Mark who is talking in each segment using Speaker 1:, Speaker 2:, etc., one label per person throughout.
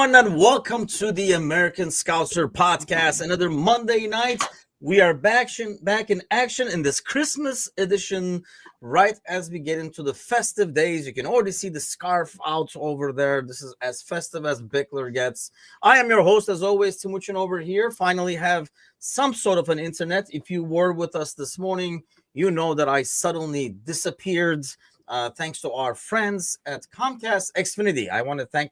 Speaker 1: everyone, and welcome to the American Scouser podcast. Another Monday night. We are back in action in this Christmas edition, right as we get into the festive days. You can already see the scarf out over there. This is as festive as Bickler gets. I am your host, as always, Timuchin over here. Finally have some sort of an internet. If you were with us this morning, you know that I suddenly disappeared. Thanks to our friends at Comcast Xfinity. I want to thank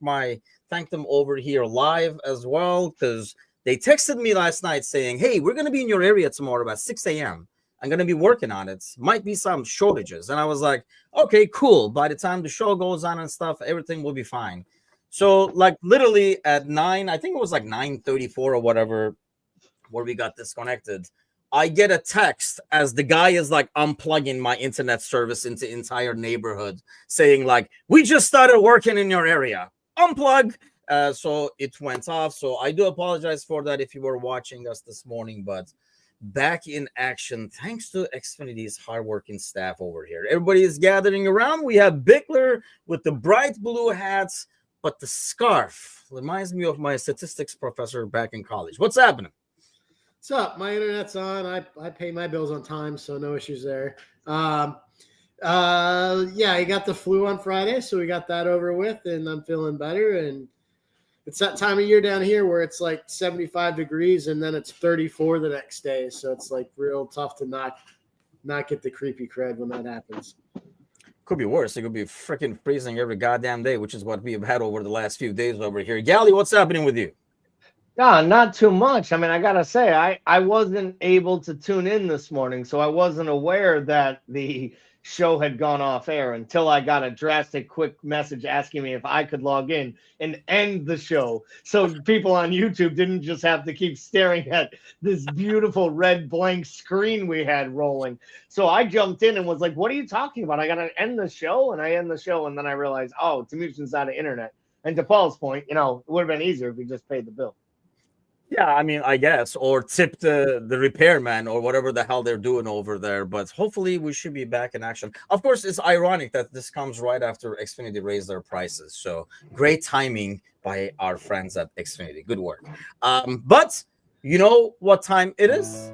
Speaker 1: them over here live as well, because they texted me last night saying, hey, we're going to be in your area tomorrow about 6 a.m. I'm going to be working on it. Might be some shortages. And I was like, okay, cool. By the time the show goes on and stuff, everything will be fine. So like literally at 9, I think it was like 9:34 or whatever, where we got disconnected. I get a text as the guy is like unplugging my internet service into the entire neighborhood saying like, we just started working in your area. Unplug. So it went off. So I do apologize for that if you were watching us this morning, but back in action thanks to Xfinity's hardworking staff over here. Everybody is gathering around. We have Bickler with the bright blue hats, but the scarf reminds me of my statistics professor back in college. What's happening?
Speaker 2: What's up? My internet's on. I pay my bills on time, so no issues there. Yeah, I got the flu on Friday, so we got that over with, and I'm feeling better. And it's that time of year down here where it's like 75 degrees, and then it's 34 the next day. So it's like real tough to not get the creepy cred when that happens.
Speaker 1: Could be worse. It could be freaking freezing every goddamn day, which is what we've had over the last few days over here. Gally, what's happening with you?
Speaker 3: Yeah, not too much. I mean, I gotta say, I wasn't able to tune in this morning, so I wasn't aware that the show had gone off air until I got a drastic quick message asking me if I could log in and end the show. So people on YouTube didn't just have to keep staring at this beautiful red blank screen we had rolling. So I jumped in and was like, what are you talking about? I gotta end the show. And I end the show, and then I realized, oh, Timuchin's out of internet. And to Paul's point, it would have been easier if we just paid the bill.
Speaker 1: Yeah, I mean, I guess, or tip the repairman or whatever the hell they're doing over there. But hopefully we should be back in action. Of course, it's ironic that this comes right after Xfinity raised their prices. So great timing by our friends at Xfinity. Good work. But you know what time it is?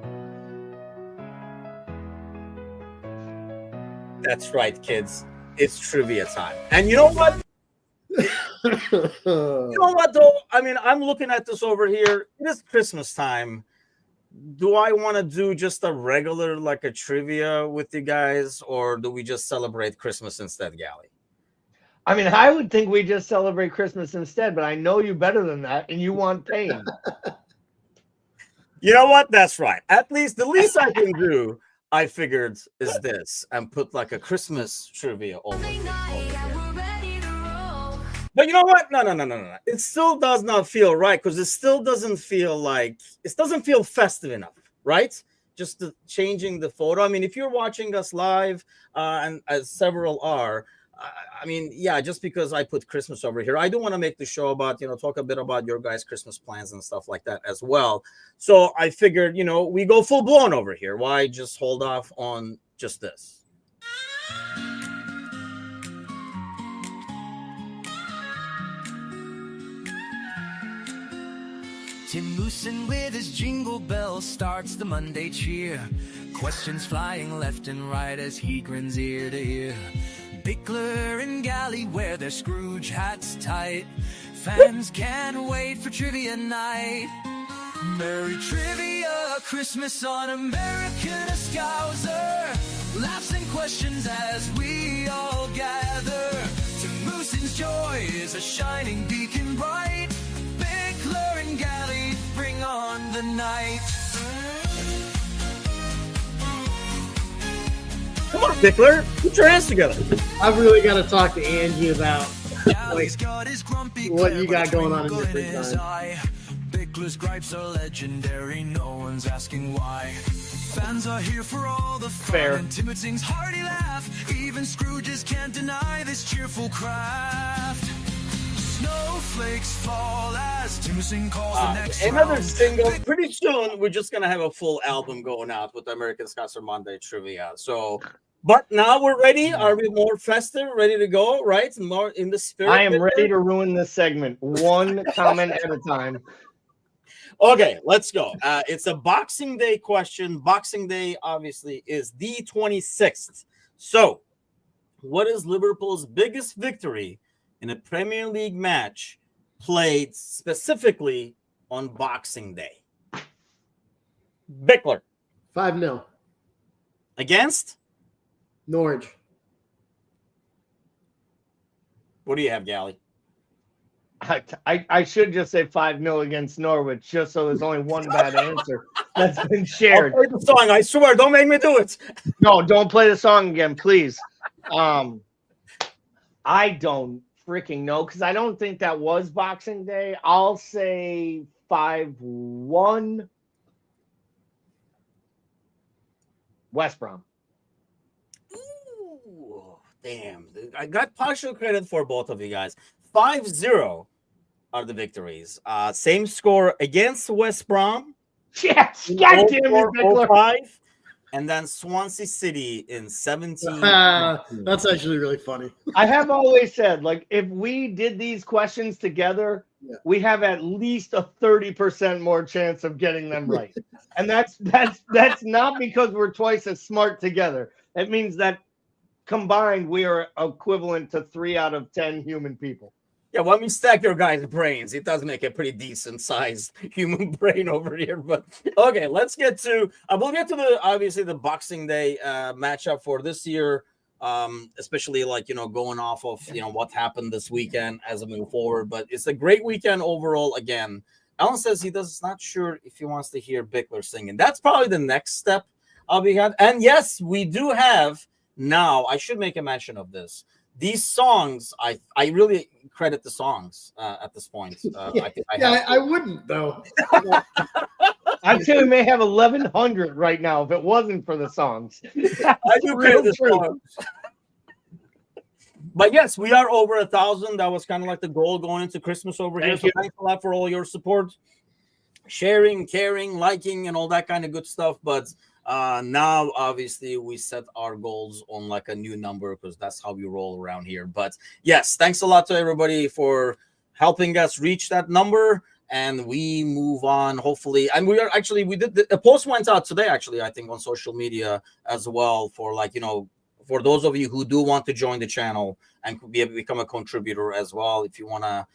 Speaker 1: That's right, kids. It's trivia time. And you know what? You know what, though? I mean, I'm looking at this over here. It is Christmas time. Do I want to do just a regular, like a trivia with you guys, or do we just celebrate Christmas instead, Gally?
Speaker 3: I mean, I would think we just celebrate Christmas instead, but I know you better than that, and you want pain.
Speaker 1: You know what? That's right. At least the least I can do, I figured, is this, and put like a Christmas trivia over here. But you know what? No. It still does not feel right, because it still doesn't feel festive enough, right? Just changing the photo. I mean, if you're watching us live, and as several are, I mean, yeah, just because I put Christmas over here, I do want to make the show about, talk a bit about your guys' Christmas plans and stuff like that as well. So I figured, we go full blown over here. Why just hold off on just this?
Speaker 4: Timuchin with his jingle bell starts the Monday cheer. Questions flying left and right as he grins ear to ear. Bickler and Gally wear their Scrooge hats tight. Fans can't wait for trivia night. Merry trivia Christmas on American Scouser. Laughs and questions as we all gather. Timucin's joy is a shining beacon bright. Bickler and Gally bring on the night.
Speaker 1: Come on, Bickler, put your hands together.
Speaker 2: I've really got to talk to Angie about what you got going on in your free time.
Speaker 4: Bickler's gripes are legendary, no one's asking why. Fans are here for all the fun.
Speaker 3: Fair.
Speaker 4: And Timucin's hearty laugh. Even Scrooges can't deny this cheerful craft. Snowflakes fall as Timucin calls the next
Speaker 1: another
Speaker 4: round.
Speaker 1: single. Pretty soon, we're just going to have a full album going out with the American Scouser Monday Trivia. So But now we're ready. Are we more festive, ready to go? Right, more in the spirit.
Speaker 3: I am ready to ruin this segment, one comment at a time.
Speaker 1: Okay, let's go. It's a Boxing Day question. Boxing Day, obviously, is the 26th. So, what is Liverpool's biggest victory in a Premier League match played specifically on Boxing Day? Bickler.
Speaker 2: 5-0.
Speaker 1: Against?
Speaker 2: Norwich.
Speaker 1: What do you have, Gally?
Speaker 3: I should just say 5-0 against Norwich, just so there's only one bad answer that's been shared.
Speaker 1: I'll play the song. I swear, don't make me do it.
Speaker 3: No, don't play the song again, please. I don't freaking know because I don't think that was Boxing Day. I'll say 5-1 West Brom.
Speaker 1: Ooh, damn. I got partial credit for both of you guys. 5-0 are the victories. Same score against West Brom.
Speaker 3: Yes, God damn it, Bickler.
Speaker 1: 5, and then Swansea City in 17.
Speaker 2: That's actually really funny.
Speaker 3: I have always said, like, if we did these questions together, we have at least a 30% more chance of getting them right. And that's not because we're twice as smart together. It means that combined, we are equivalent to 3 out of 10 human people.
Speaker 1: Yeah, when we stack your guys' brains, it does make a pretty decent sized human brain over here. But okay, let's get to. We'll get to the Boxing Day matchup for this year, especially going off of what happened this weekend as we move forward. But it's a great weekend overall. Again, Alan says he's not sure if he wants to hear Bickler singing. That's probably the next step I'll be had. And yes, we do have now. I should make a mention of this. These songs, I really credit the songs at this point.
Speaker 2: I wouldn't though.
Speaker 3: I'd say we may have 1,100 right now if it wasn't for the songs.
Speaker 1: I do credit the songs. But yes, we are over 1,000. That was kind of like the goal going into Christmas over here. So thanks a lot for all your support, sharing, caring, liking, and all that kind of good stuff. But now, obviously, we set our goals on like a new number because that's how we roll around here. But yes, thanks a lot to everybody for helping us reach that number. And we move on, hopefully. And we did a post went out today, actually, I think on social media as well for for those of you who do want to join the channel and become a contributor as well. If you want to,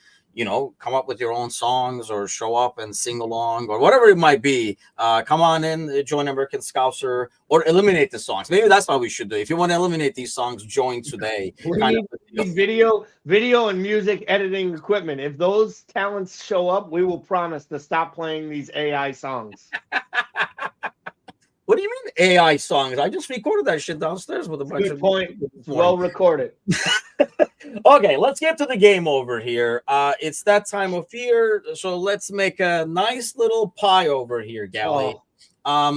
Speaker 1: come up with your own songs or show up and sing along or whatever it might be, come on in, join American Scouser or eliminate the songs. Maybe that's what we should do. If you want to eliminate these songs, join today.
Speaker 3: We need video and music editing equipment. If those talents show up, we will promise to stop playing these AI songs.
Speaker 1: What do you mean AI songs? I just recorded that shit downstairs with a bunch of
Speaker 3: point. Well recorded.
Speaker 1: Okay, let's get to the game over here. It's that time of year, so let's make a nice little pie over here, Gally. I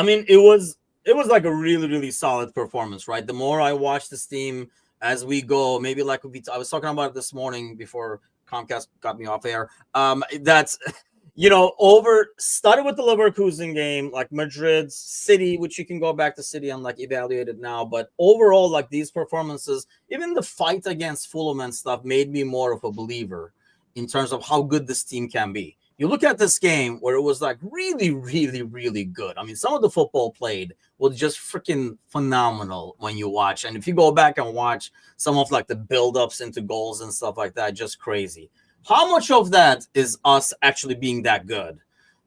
Speaker 1: mean, it was like a really, really solid performance, right? The more I watch this team as we go, maybe like I was talking about it this morning before Comcast got me off air. That's started with the Leverkusen game, like Madrid, City, which you can go back to City and like evaluate it now. But overall, like these performances, even the fight against Fulham and stuff made me more of a believer in terms of how good this team can be. You look at this game where it was like really, really, really good. I mean, some of the football played was just freaking phenomenal when you watch. And if you go back and watch some of like the buildups into goals and stuff like that, just crazy. How much of that is us actually being that good?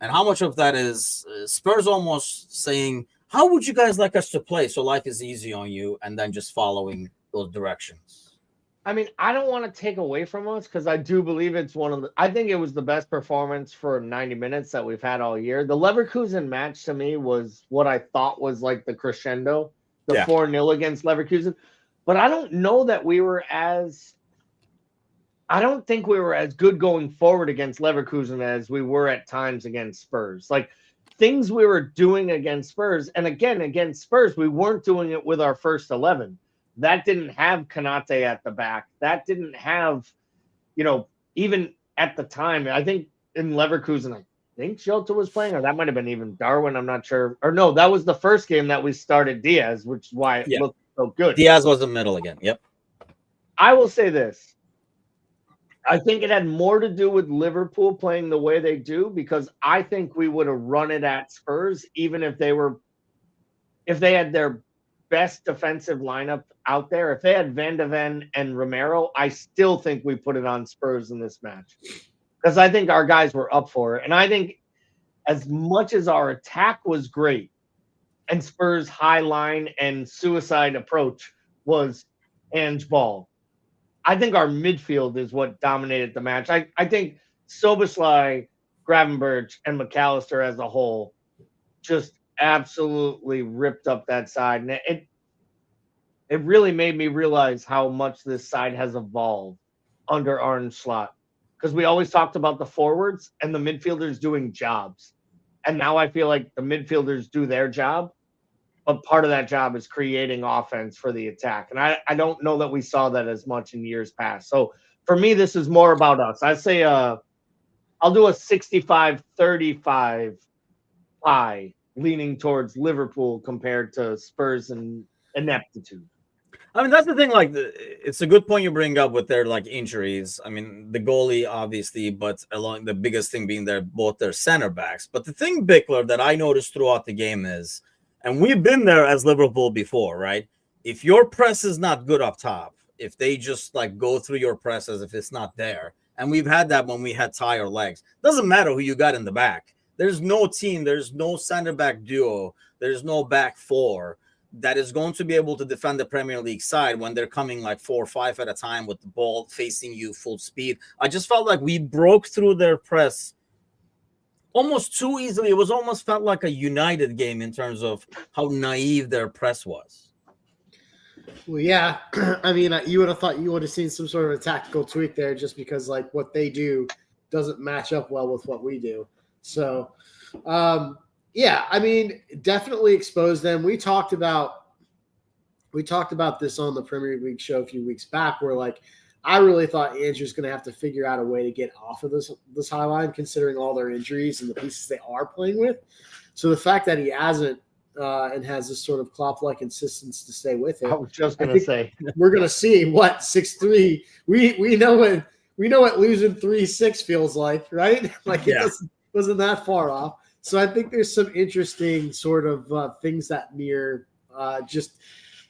Speaker 1: And how much of that is Spurs almost saying, how would you guys like us to play so life is easy on you, and then just following those directions?
Speaker 3: I mean, I don't want to take away from us because I do believe it's I think it was the best performance for 90 minutes that we've had all year. The Leverkusen match to me was what I thought was like the crescendo, the 4-0 against Leverkusen. But I don't know that I don't think we were as good going forward against Leverkusen as we were at times against Spurs. Like things we were doing against Spurs, and again, against Spurs, we weren't doing it with our first 11. That didn't have Kanate at the back. That didn't have, even at the time, I think in Leverkusen, think Jota was playing, or that might have been even Darwin. I'm not sure. Or no, that was the first game that we started Diaz, which is why it looked so good.
Speaker 1: Diaz was in the middle again. Yep.
Speaker 3: I will say this. I think it had more to do with Liverpool playing the way they do, because I think we would have run it at Spurs even if they had their best defensive lineup out there. If they had Van de Ven and Romero, I still think we put it on Spurs in this match, because I think our guys were up for it. And I think as much as our attack was great and Spurs' high line and suicide approach was Ange ball, I think our midfield is what dominated the match. I think Szoboszlai, Gravenberch, and McAllister as a whole just absolutely ripped up that side. And it really made me realize how much this side has evolved under Arne Slot. Because we always talked about the forwards and the midfielders doing jobs. And now I feel like the midfielders do their job, but part of that job is creating offense for the attack. And I don't know that we saw that as much in years past. So for me, this is more about us. I say I'll do a 65-35 pie leaning towards Liverpool compared to Spurs and ineptitude.
Speaker 1: I mean, that's the thing. Like, it's a good point you bring up with their like injuries. I mean, the goalie, obviously, but along the biggest thing being both their center backs. But the thing, Bickler, that I noticed throughout the game is, and we've been there as Liverpool before, right? If your press is not good up top, if they just like go through your press as if it's not there, and we've had that when we had Ty or Legs, doesn't matter who you got in the back. There's no team, there's no center back duo, there's no back four that is going to be able to defend the Premier League side when they're coming like 4 or 5 at a time with the ball facing you full speed. I just felt like we broke through their press almost too easily. It was almost felt like a United game in terms of how naive their press was.
Speaker 2: Well, yeah. I mean, you would have thought you would have seen some sort of a tactical tweak there, just because like what they do doesn't match up well with what we do. So, yeah, I mean, definitely expose them. We talked about this on the Premier League show a few weeks back, where like I really thought Andrew's going to have to figure out a way to get off of this high line, considering all their injuries and the pieces they are playing with. So the fact that he hasn't and has this sort of Klopp-like insistence to stay with it.
Speaker 3: I was just going to say
Speaker 2: we're going to see what 6-3. We know what losing 3-6 feels like, right? Like it wasn't that far off. So I think there's some interesting sort of things that mirror just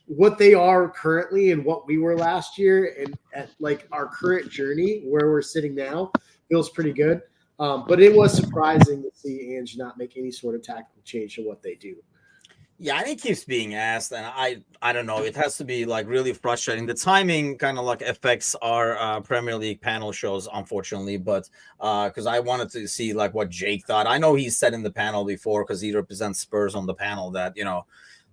Speaker 2: what they are currently and what we were last year, and at like our current journey where we're sitting now feels pretty good. But it was surprising to see Ange not make any sort of tactical change to what they do.
Speaker 1: Yeah, and it keeps being asked, and I don't know. It has to be like really frustrating. The timing kind of like affects our Premier League panel shows, unfortunately. But because I wanted to see like what Jake thought. I know he's said in the panel before, because he represents Spurs on the panel, that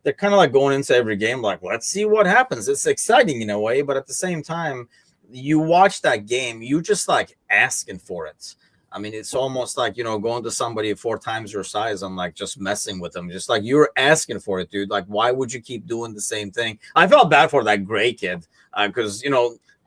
Speaker 1: they're kind of like going into every game like, let's see what happens. It's exciting in a way, but at the same time, you watch that game, you just like asking for it. I mean, it's almost like, going to somebody 4 times your size and like just messing with them. Just like you're asking for it, dude. Like, why would you keep doing the same thing? I felt bad for that Gray kid because,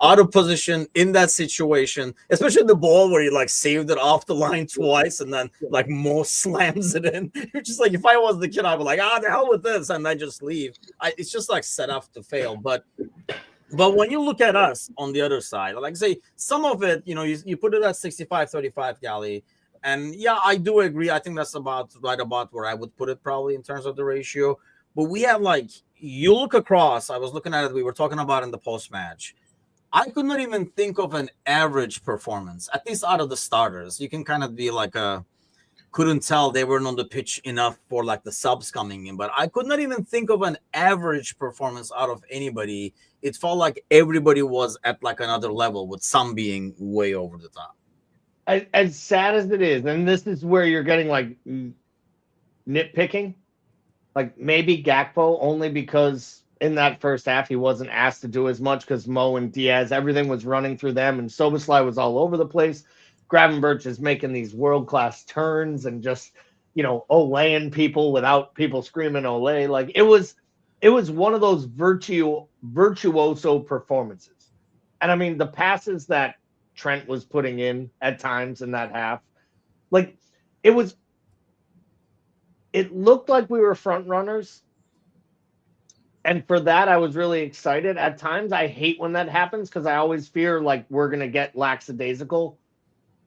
Speaker 1: out of position in that situation, especially the ball where he like saved it off the line twice and then like Mo slams it in. You're just like, if I was the kid, I'd be like, the hell with this, and then just leave. It's just like set up to fail. But when you look at us on the other side, like say some of it, you put it at 65-35, Gally. And yeah, I do agree. I think that's right about where I would put it probably in terms of the ratio. But we have like, you look across, I was looking at it, we were talking about in the post-match. I could not even think of an average performance, at least out of the starters. You can kind of be like couldn't tell they weren't on the pitch enough for like the subs coming in, but I could not even think of an average performance out of anybody. It felt like everybody was at like another level, with some being way over the top.
Speaker 3: As sad as it is, and this is where you're getting like nitpicking, like maybe Gakpo, only because in that first half he wasn't asked to do as much because Mo and Diaz, everything was running through them, and Szoboszlai was all over the place. Gravenberch is making these world-class turns and just, Oleing people without people screaming Ole. Like it was one of those virtuoso performances. And I mean, the passes that Trent was putting in at times in that half, like it looked like we were front runners. And for that, I was really excited. At times, I hate when that happens because I always fear like we're going to get lackadaisical.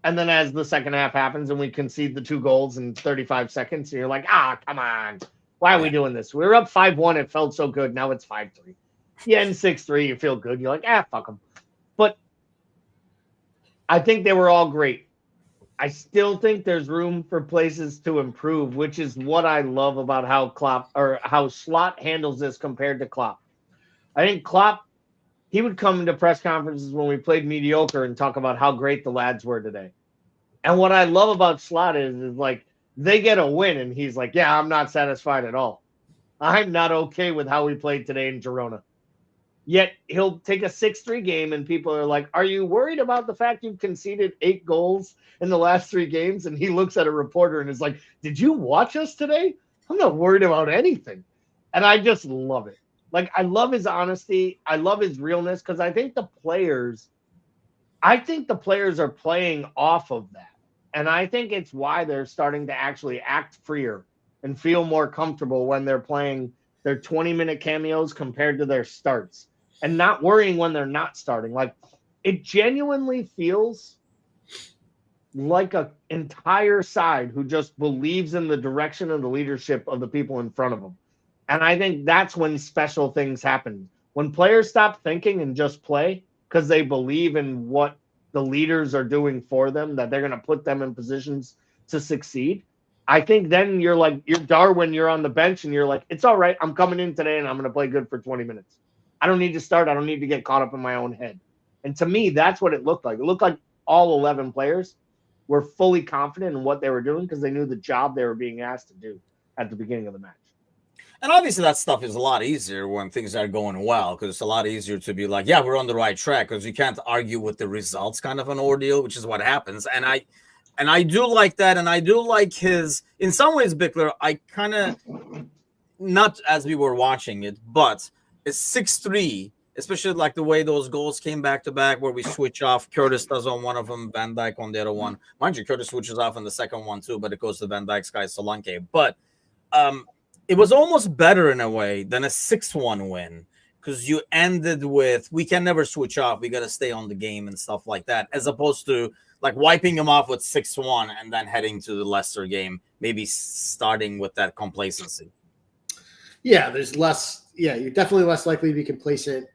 Speaker 3: And then as the second half happens and we concede the 2 goals in 35 seconds, and you're like, come on. Why are we doing this? We were up 5-1. It felt so good. Now it's 5-3. You end 6-3. You feel good. You're like, fuck them. But I think they were all great. I still think there's room for places to improve, which is what I love about how Slot handles this compared to Klopp. I think Klopp, he would come into press conferences when we played mediocre and talk about how great the lads were today. And what I love about Slot is like they get a win and he's like, yeah, I'm not satisfied at all. I'm not okay with how we played today in Girona. Yet he'll take a 6-3 game and people are like, are you worried about the fact you've conceded 8 goals in the last 3 games? And he looks at a reporter and is like, did you watch us today? I'm not worried about anything. And I just love it. Like, I love his honesty. I love his realness because I think the players are playing off of that. And I think it's why they're starting to actually act freer and feel more comfortable when they're playing their 20-minute cameos compared to their starts. And not worrying when they're not starting. Like, it genuinely feels like an entire side who just believes in the direction and the leadership of the people in front of them. And I think that's when special things happen. When players stop thinking and just play because they believe in what the leaders are doing for them, that they're going to put them in positions to succeed. I think then you're Darwin, you're on the bench and you're like, it's all right. I'm coming in today and I'm going to play good for 20 minutes. I don't need to start. I don't need to get caught up in my own head. And to me, that's what it looked like. It looked like all 11 players were fully confident in what they were doing because they knew the job they were being asked to do at the beginning of the match.
Speaker 1: And obviously that stuff is a lot easier when things are going well because it's a lot easier to be like, yeah, we're on the right track because you can't argue with the results kind of an ordeal, which is what happens. And I do like that. And I do like his, in some ways, Bickler, I kind of, not as we were watching it, but it's 6-3, especially like the way those goals came back to back where we switch off. Curtis does on one of them, Van Dijk on the other one. Mind you, Curtis switches off on the second one too, but it goes to Van Dijk's guy, Solanke. But it was almost better in a way than a 6-1 win because you ended with, we can never switch off. We got to stay on the game and stuff like that, as opposed to like wiping them off with 6-1 and then heading to the Leicester game, maybe starting with that complacency.
Speaker 2: Yeah, there's less. Yeah, you're definitely less likely to be complacent,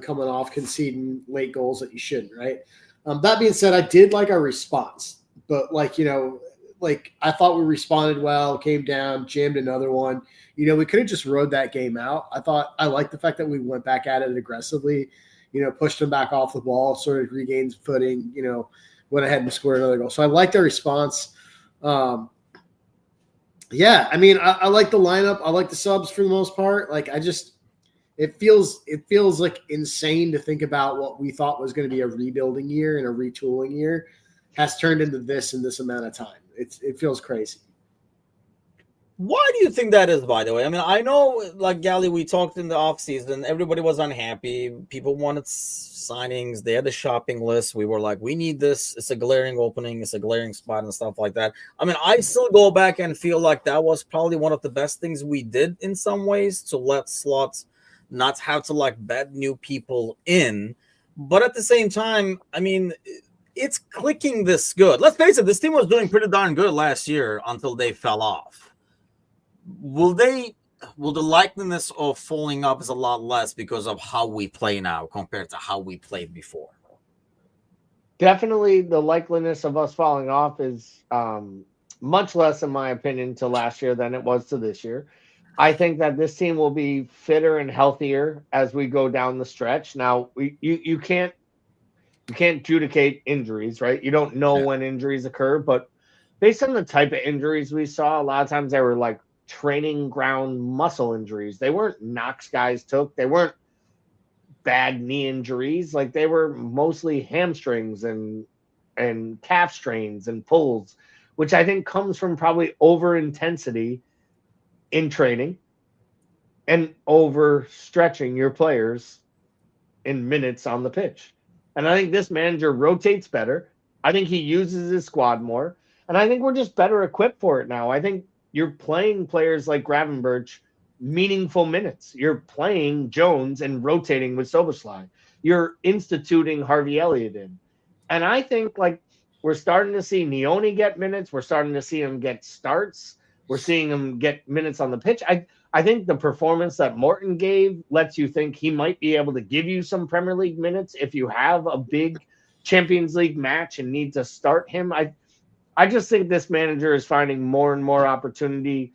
Speaker 2: coming off conceding late goals that you shouldn't, right? That being said, I did like our response, but I thought we responded well, came down, jammed another one. We could have just rode that game out. I liked the fact that we went back at it aggressively, pushed them back off the ball, sort of regained footing, went ahead and scored another goal. So I liked our response. Yeah, I mean, I like the lineup. I like the subs for the most part. Like, it feels like insane to think about what we thought was going to be a rebuilding year and a retooling year has turned into this in this amount of time. It feels crazy.
Speaker 1: Why do you think that is, by the way? I mean, I know, like, Gally, we talked in the offseason. Everybody was unhappy. People wanted signings. They had a shopping list. We were like, we need this. It's a glaring opening. It's a glaring spot and stuff like that. I mean, I still go back and feel like that was probably one of the best things we did in some ways, to let Slots not have to, like, bed new people in. But at the same time, I mean, it's clicking this good. Let's face it, this team was doing pretty darn good last year until they fell off. Will the likeliness of falling up is a lot less because of how we play now compared to how we played before?
Speaker 3: Definitely the likeliness of us falling off is much less, in my opinion, to last year than it was to this year. I think that this team will be fitter and healthier as we go down the stretch. Now, you can't adjudicate injuries, right? You don't know when injuries occur, but based on the type of injuries we saw, a lot of times they were like training ground muscle injuries. They weren't knocks guys took. They weren't bad knee injuries. Like, they were mostly hamstrings and calf strains and pulls, which I think comes from probably over intensity in training and over stretching your players in minutes on the pitch. And I think this manager rotates better. I think he uses his squad more. And I think we're just better equipped for it now. I think you're playing players like Gravenberch meaningful minutes. You're playing Jones and rotating with Soboslai. You're instituting Harvey Elliott in. And I think like we're starting to see Neone get minutes. We're starting to see him get starts. We're seeing him get minutes on the pitch. I think the performance that Morton gave lets you think he might be able to give you some Premier League minutes if you have a big Champions League match and need to start him. I just think this manager is finding more and more opportunity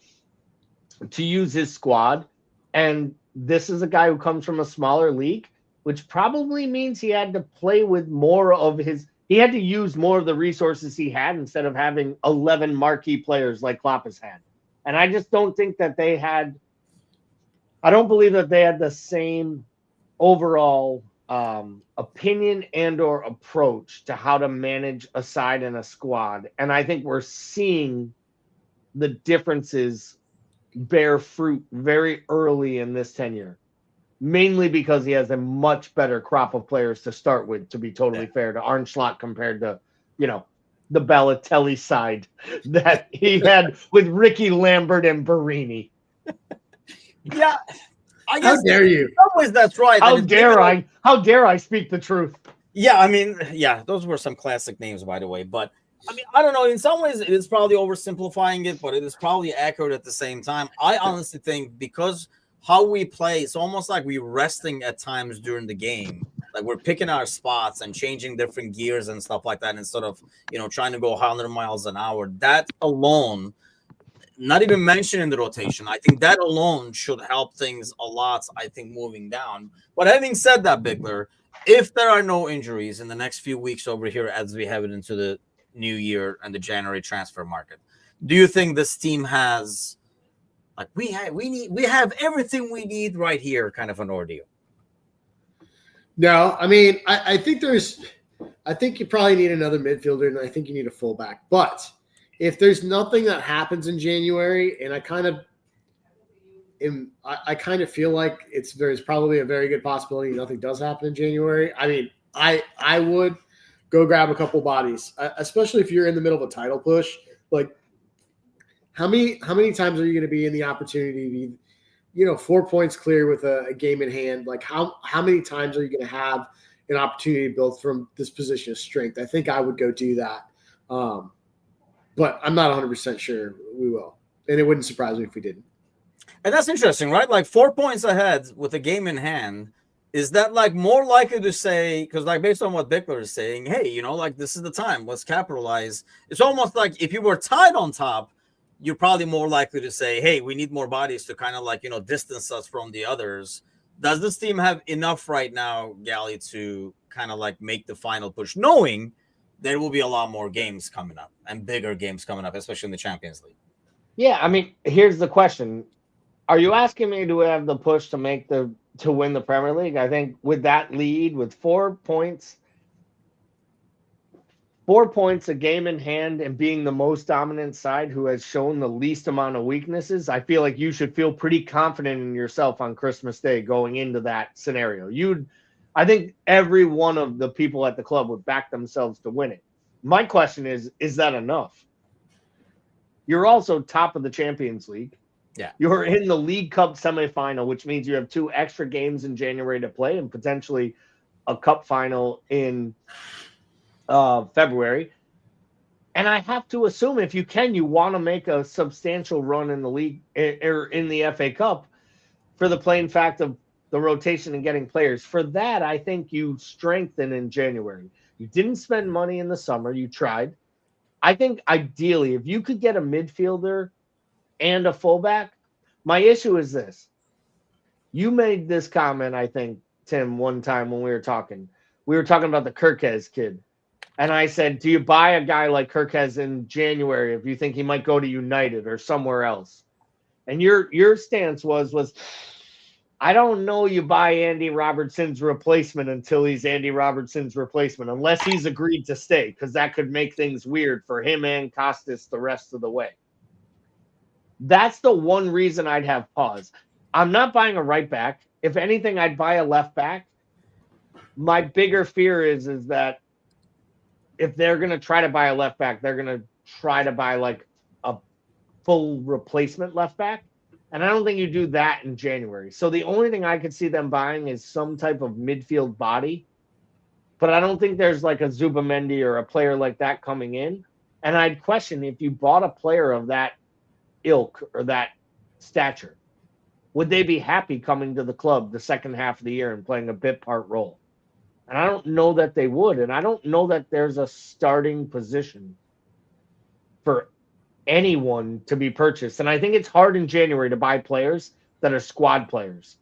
Speaker 3: to use his squad. And this is a guy who comes from a smaller league, which probably means he had to play with more of he had to use more of the resources he had instead of having 11 marquee players like Klopp has had. And I just don't think that I don't believe that they had the same overall opinion and or approach to how to manage a side and a squad. And I think we're seeing the differences bear fruit very early in this tenure, mainly because he has a much better crop of players to start with, to be totally fair to Arne Slot compared to, the Balotelli side that he had with Ricky Lambert and Barini.
Speaker 1: Yeah. I guess
Speaker 2: How dare you?
Speaker 1: in some ways that's right.
Speaker 3: How dare I speak the truth?
Speaker 1: Yeah, I mean, those were some classic names, by the way. But I mean, I don't know. In some ways, it is probably oversimplifying it, but it is probably accurate at the same time. I honestly think because how we play, it's almost like we're resting at times during the game. Like we're picking our spots and changing different gears and stuff like that instead of, trying to go 100 miles an hour. That alone, not even mentioning the rotation, I think that alone should help things a lot, I think, moving down. But having said that, Bigler, if there are no injuries in the next few weeks over here as we head into the new year and the January transfer market, do you think this team has, like, we have everything we need right here, kind of an ordeal?
Speaker 2: No, I mean, I think you probably need another midfielder, and I think you need a fullback. But if there's nothing that happens in January, and I kind of feel like there's probably a very good possibility nothing does happen in January. I mean, I would go grab a couple bodies, especially if you're in the middle of a title push. Like, how many times are you going to be in the opportunity to be, 4 points clear with a game in hand? Like, how many times are you going to have an opportunity to build from this position of strength? I think I would go do that. But I'm not 100% sure we will. And it wouldn't surprise me if we didn't.
Speaker 1: And that's interesting, right? Like 4 points ahead with a game in hand. Is that like more likely to say, because like based on what Bickler is saying, hey, like this is the time, let's capitalize. It's almost like if you were tied on top, you're probably more likely to say, hey, we need more bodies to kind of like, distance us from the others. Does this team have enough right now, Gally, to kind of like make the final push, knowing there will be a lot more games coming up and bigger games coming up, especially in the Champions League?
Speaker 3: Yeah, I mean, here's the question. Are you asking me to have the push to win the Premier League? I think with that lead, with 4 points, a game in hand, and being the most dominant side who has shown the least amount of weaknesses, I feel like you should feel pretty confident in yourself on Christmas Day going into that scenario. I think every one of the people at the club would back themselves to win it. My question is that enough? You're also top of the Champions League.
Speaker 1: Yeah.
Speaker 3: You're in the League Cup semifinal, which means you have 2 extra games in January to play and potentially a cup final in February. And I have to assume if you want to make a substantial run in the league or in the FA Cup for the plain fact of the rotation and getting players. For that, I think you strengthen in January. You didn't spend money in the summer. You tried. I think ideally, if you could get a midfielder and a fullback, my issue is this. You made this comment, I think, Tim, one time when we were talking. We were talking about the Kirkez kid. And I said, do you buy a guy like Kirkez in January if you think he might go to United or somewhere else? And your stance was I don't know you buy Andy Robertson's replacement until he's Andy Robertson's replacement, unless he's agreed to stay, because that could make things weird for him and Costas the rest of the way. That's the one reason I'd have pause. I'm not buying a right back. If anything, I'd buy a left back. My bigger fear is that if they're going to try to buy a left back, they're going to try to buy like a full replacement left back. And I don't think you do that in January. So the only thing I could see them buying is some type of midfield body. But I don't think there's like a Zubamendi or a player like that coming in. And I'd question if you bought a player of that ilk or that stature, would they be happy coming to the club the second half of the year and playing a bit part role? And I don't know that they would. And I don't know that there's a starting position for anyone to be purchased. And I think it's hard in January to buy players that are squad players.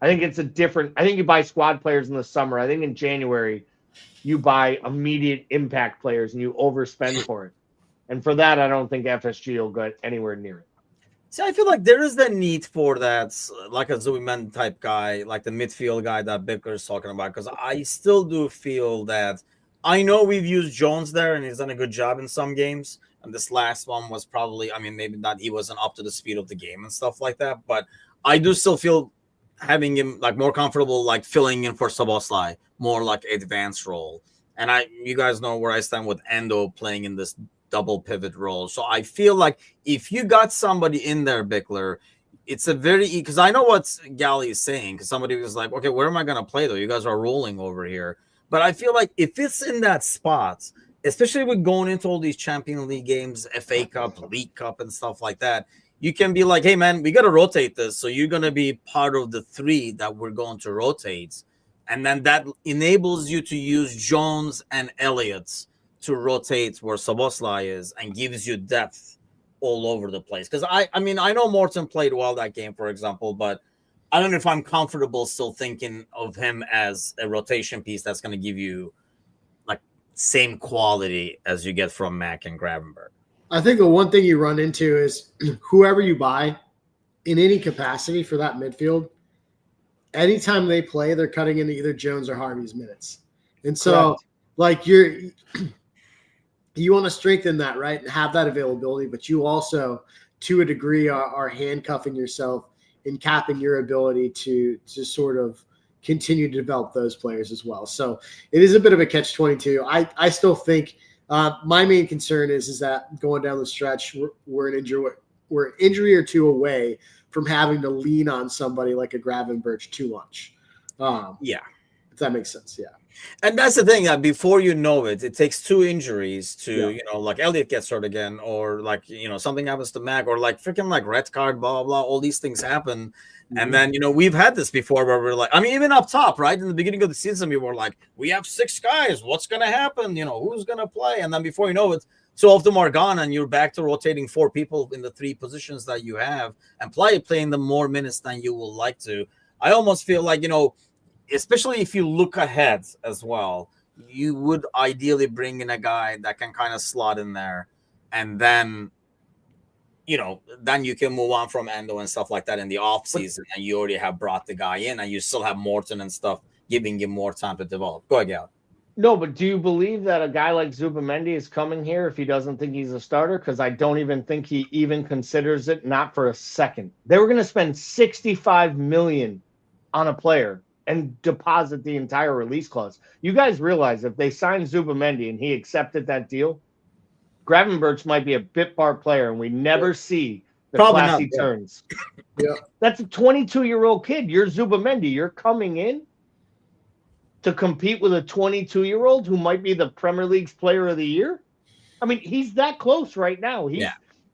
Speaker 3: I think you buy squad players in the summer. I think in January, you buy immediate impact players and you overspend for it. And for that, I don't think FSG will get anywhere near it.
Speaker 1: See, I feel like there is the need for that, like a Zubiman type guy, like the midfield guy that Bickler is talking about, because I still do feel that I know we've used Jones there and he's done a good job in some games. And this last one was probably, I mean, maybe not, he wasn't up to the speed of the game and stuff like that. But I do still feel having him like more comfortable, like filling in for Szoboszlai, more like advanced role. And you guys know where I stand with Endo playing in this double pivot role. So I feel like if you got somebody in there, Bickler, it's a very, because I know what Gally is saying, because somebody was like, okay, where am I going to play though? You guys are rolling over here. But I feel like if it's in that spot, especially with going into all these Champions League games, FA Cup, League Cup, and stuff like that, you can be like, hey, man, we got to rotate this. So you're going to be part of the 3 that we're going to rotate. And then that enables you to use Jones and Elliott to rotate where Szoboszlai is and gives you depth all over the place. Because, I mean, I know Morton played well that game, for example, but I don't know if I'm comfortable still thinking of him as a rotation piece that's going to give you like same quality as you get from Mack and Gravenberch.
Speaker 2: I think the one thing you run into is whoever you buy in any capacity for that midfield, anytime they play, they're cutting into either Jones or Harvey's minutes. And so, correct, like you want to strengthen that, right, and have that availability, but you also, to a degree, are handcuffing yourself and capping your ability to sort of continue to develop those players as well. So it is a bit of a catch-22. I still think my main concern is that going down the stretch, we're an injury or 2 away from having to lean on somebody like a Gravenberch too much.
Speaker 1: Yeah.
Speaker 2: If that makes sense, yeah.
Speaker 1: And that's the thing, that before you know it, it takes 2 injuries to, like Elliott gets hurt again, or like, something happens to Mac, or like freaking like red card, blah, blah, all these things happen. Mm-hmm. And then, we've had this before where we're like, I mean, even up top, right? In the beginning of the season, we were like, we have 6 guys. What's going to happen? Who's going to play? And then before you know it, 2 of them are gone and you're back to rotating 4 people in the 3 positions that you have and playing them more minutes than you will like to. I almost feel like, especially if you look ahead as well, you would ideally bring in a guy that can kind of slot in there, and then, then you can move on from Endo and stuff like that in the off season, and you already have brought the guy in, and you still have Morton and stuff, giving him more time to develop. Go ahead, Gal.
Speaker 3: No, but do you believe that a guy like Zubamendi is coming here if he doesn't think he's a starter? Because I don't even think he even considers it, not for a second. They were going to spend $65 million on a player and deposit the entire release clause. You guys realize if they signed Zubamendi and he accepted that deal, Gravenberch might be a bit part player, and we never see the
Speaker 1: probably
Speaker 3: classy
Speaker 1: not,
Speaker 3: turns.
Speaker 2: Yeah.
Speaker 3: That's a 22-year-old kid. You're Zubamendi. You're coming in to compete with a 22-year-old who might be the Premier League's player of the year. I mean, he's that close right now.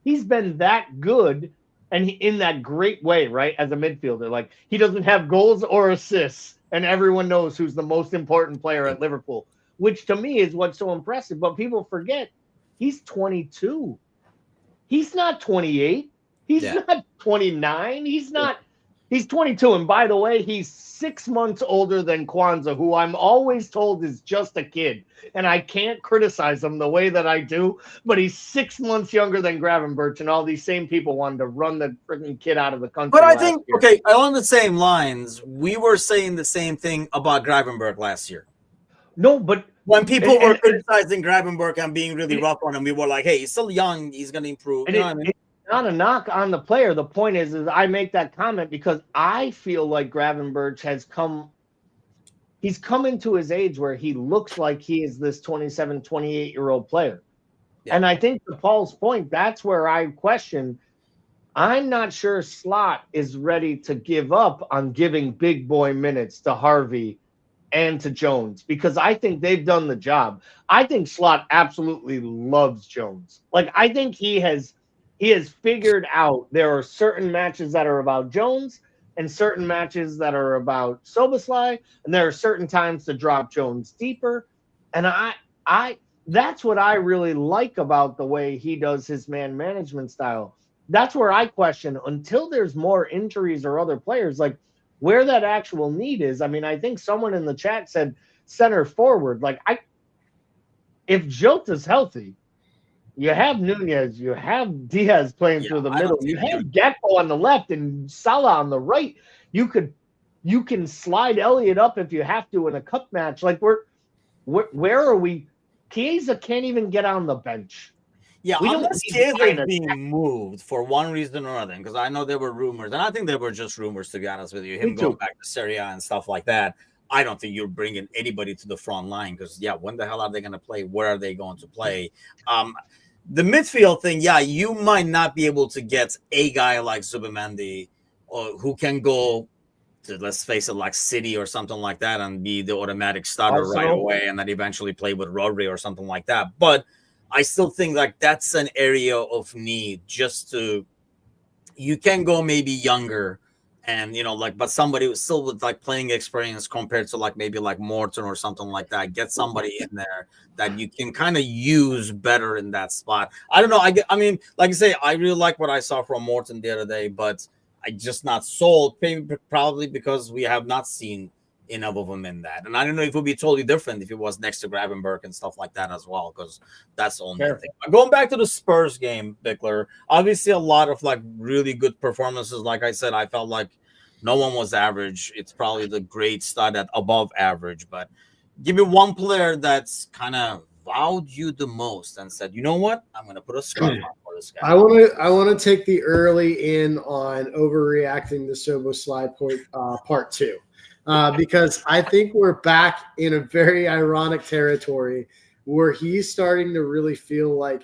Speaker 3: He's been that good, and in that great way, right, as a midfielder. Like, he doesn't have goals or assists, and everyone knows who's the most important player at Liverpool, which to me is what's so impressive. But people forget he's 22. He's not 28. He's not 29. He's 22. And by the way, he's 6 months older than Kwanzaa, who I'm always told is just a kid. And I can't criticize him the way that I do, but he's 6 months younger than Gravenberch, and all these same people wanted to run the freaking kid out of the country.
Speaker 1: But I think, okay, along the same lines, we were saying the same thing about Gravenberch last year.
Speaker 3: No, but
Speaker 1: when people were criticizing Gravenberch and being really rough on him, we were like, hey, he's still young. He's going to improve. You know what I mean?
Speaker 3: It's not a knock on the player. The point is I make that comment because I feel like Gravenberch he's come into his age where he looks like he is this 27, 28-year-old player.
Speaker 1: Yeah.
Speaker 3: And I think to Paul's point, that's where I question. I'm not sure Slot is ready to give up on giving big boy minutes to Harvey and to Jones, because I think they've done the job. I think Slot absolutely loves Jones. Like, I think he has figured out there are certain matches that are about Jones and certain matches that are about Soboslai, and there are certain times to drop Jones deeper. And I that's what I really like about the way he does his man management style. That's where I question, until there's more injuries or other players, like where that actual need is. I mean, I think someone in the chat said center forward. Like, if Jota's healthy, you have Nunez, you have Diaz playing through the middle, you have Gakpo on the left and Salah on the right. You can slide Elliott up if you have to in a cup match. Like, where are we? Chiesa can't even get on the bench.
Speaker 1: Yeah, unless Chiesa is being moved for one reason or another, because I know there were rumors, and I think they were just rumors, to be honest with you, him going back to Serie A and stuff like that. I don't think you're bringing anybody to the front line, because, when the hell are they going to play? Where are they going to play? The midfield thing, you might not be able to get a guy like Zubimendi, or who can go to, let's face it, like City or something like that, and be the automatic starter right away, and then eventually play with Rodri or something like that. But I still think like that's an area of need, just to, you can go maybe younger and, but somebody who's still with like playing experience compared to like maybe like Morton or something like that. Get somebody in there that you can kind of use better in that spot. I don't know. I mean, like I say, I really like what I saw from Morton the other day, but I just not sold, probably because we have not seen enough of him in that. And I don't know if it would be totally different if it was next to Gravenberg and stuff like that as well, because that's the only thing. Going back to the Spurs game, Bickler, obviously a lot of like really good performances. Like I said, I felt like no one was average. It's probably the great stud at above average, but give me one player that's kind of wowed you the most and said, you know what, I'm going to put a scarf on for this guy.
Speaker 2: I want to take the early in on overreacting to Soboslai part 2. Because I think we're back in a very ironic territory where he's starting to really feel like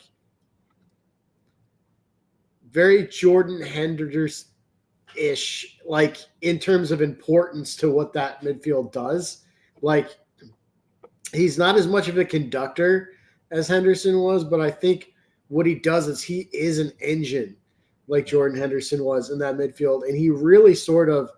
Speaker 2: very Jordan Henderson-ish, like in terms of importance to what that midfield does. Like, he's not as much of a conductor as Henderson was, but I think what he does is he is an engine like Jordan Henderson was in that midfield, and he really sort of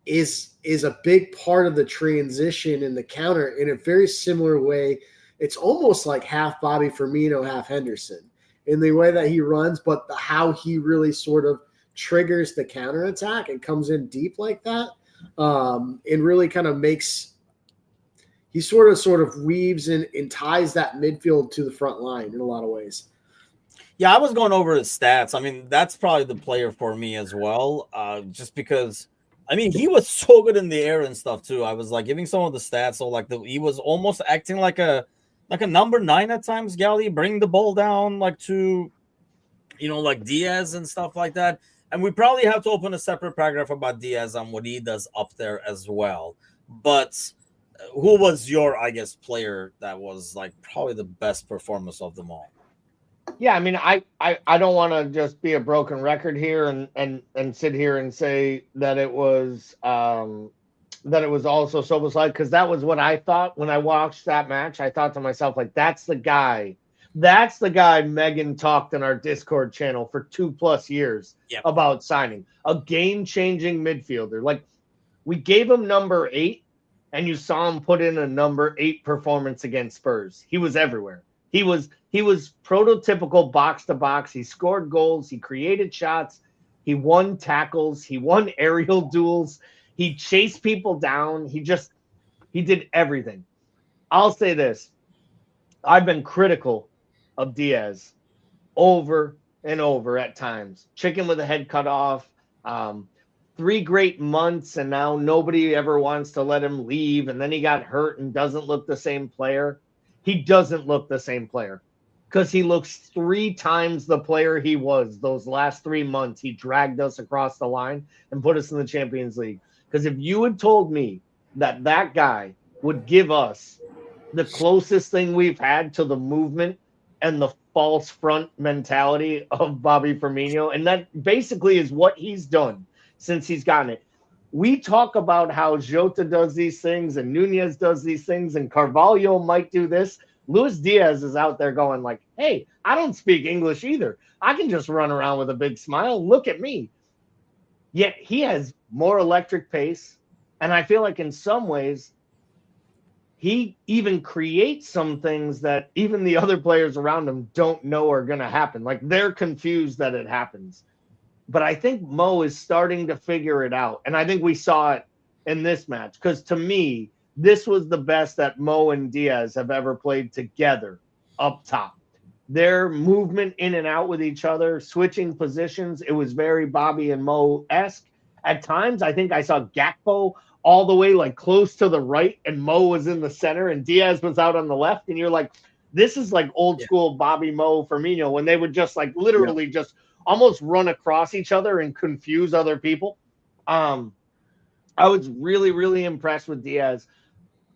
Speaker 2: is a big part of the transition in the counter in a very similar way. It's almost like half Bobby Firmino, half Henderson in the way that he runs, but how he really sort of triggers the counterattack and comes in deep like that, and really kind of makes – he sort of weaves and ties that midfield to the front line in a lot of ways.
Speaker 1: Yeah, I was going over his stats. I mean, that's probably the player for me as well, just because – I mean, he was so good in the air and stuff too. I was like giving some of the stats. So like he was almost acting like a number 9 at times. Gally, bring the ball down like to, like Diaz and stuff like that. And we probably have to open a separate paragraph about Diaz and what he does up there as well. But who was your, I guess, player that was like probably the best performance of them all?
Speaker 3: Yeah, I mean, I don't want to just be a broken record here and sit here and say that it was also Soboslai, because that was what I thought when I watched that match. I thought to myself, like, that's the guy Megan talked in our Discord channel for 2+ years about signing, a game-changing midfielder. Like, we gave him number 8, and you saw him put in a number 8 performance against Spurs. He was everywhere. He was prototypical box to box. He scored goals. He created shots. He won tackles. He won aerial duels. He chased people down. He did everything. I'll say this. I've been critical of Diaz over and over at times. Chicken with a head cut off. 3 great months, and now nobody ever wants to let him leave. And then he got hurt and doesn't look the same player. He doesn't look the same player because he looks 3 times the player he was those last 3 months. He dragged us across the line and put us in the Champions League. Because if you had told me that guy would give us the closest thing we've had to the movement and the false front mentality of Bobby Firmino. And that basically is what he's done since he's gotten it. We talk about how Jota does these things and Nunez does these things and Carvalho might do this. Luis Diaz is out there going like, hey, I don't speak English either. I can just run around with a big smile. Look at me. Yet he has more electric pace. And I feel like in some ways, he even creates some things that even the other players around him don't know are going to happen. Like they're confused that it happens. But I think Mo is starting to figure it out. And I think we saw it in this match. Because to me, this was the best that Mo and Diaz have ever played together up top. Their movement in and out with each other, switching positions, it was very Bobby and Mo-esque. At times, I think I saw Gakpo all the way like close to the right and Mo was in the center and Diaz was out on the left. And you're like, this is like old school Bobby, Mo, Firmino when they would just like literally just almost run across each other and confuse other people. I was really, really impressed with Diaz.